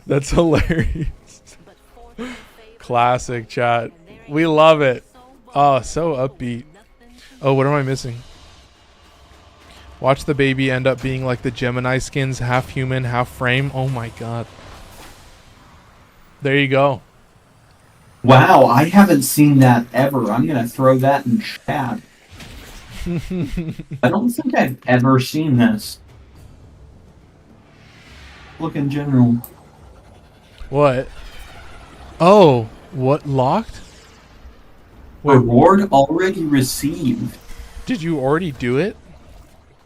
That's hilarious. Classic chat. We love it. Oh, so upbeat. Oh, what am I missing? Watch the baby end up being like the Gemini skins, half human, half frame. Oh my god. There you go. Wow, I haven't seen that ever. I'm gonna throw that in chat. I don't think I've ever seen this. Look in general. What? Oh, what locked? Reward already received. Did you already do it?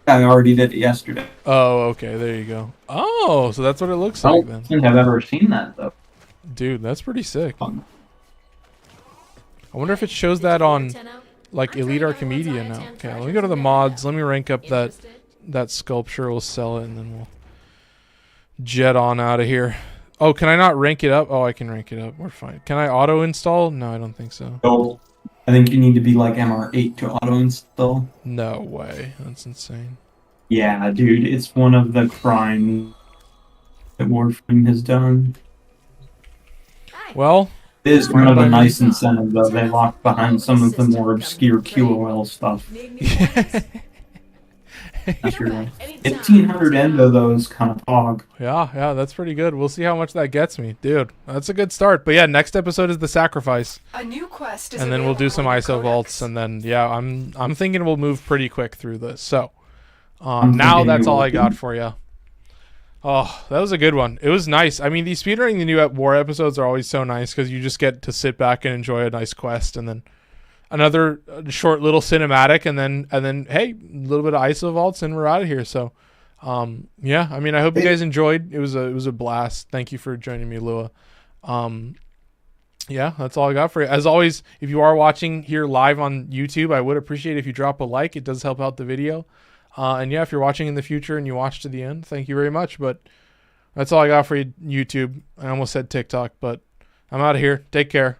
I already did it yesterday. Oh, okay, there you go. Oh, so that's what it looks like then. I don't think I've ever seen that though. Dude, that's pretty sick. I wonder if it shows that on like Elite Archimedea now. Okay, let me go to the mods. Let me rank up that sculpture. We'll sell it and then we'll jet on out of here. Oh, can I not rank it up? Oh, I can rank it up. We're fine. Can I auto install? No, I don't think so. No. I think you need to be like MR8 to auto install. No way. That's insane. Yeah, dude, it's one of the crimes that WARFRAME has done. Well, it is kind of a nice incentive, though. They lock behind some of the more obscure QOL stuff. That's true. 1500 endo, though, is kind of pog. Yeah, that's pretty good. We'll see how much that gets me. Dude, that's a good start. But yeah, next episode is the sacrifice. A new quest is and then we'll do some ISO vaults, and then yeah, I'm thinking we'll move pretty quick through this. So now that's all I got for you. Oh, that was a good one. It was nice. I mean, these speedrunning the new war episodes are always so nice because you just get to sit back and enjoy a nice quest, and then another short little cinematic, and then hey, a little bit of ISO vaults, and we're out of here. So yeah, I mean, I hope you guys enjoyed. It was a blast. Thank you for joining me, Lua. Yeah, that's all I got for you. As always, if you are watching here live on YouTube, I would appreciate if you drop a like. It does help out the video. And yeah, if you're watching in the future and you watch to the end, thank you very much. But that's all I got for you, YouTube. I almost said TikTok, but I'm out of here. Take care.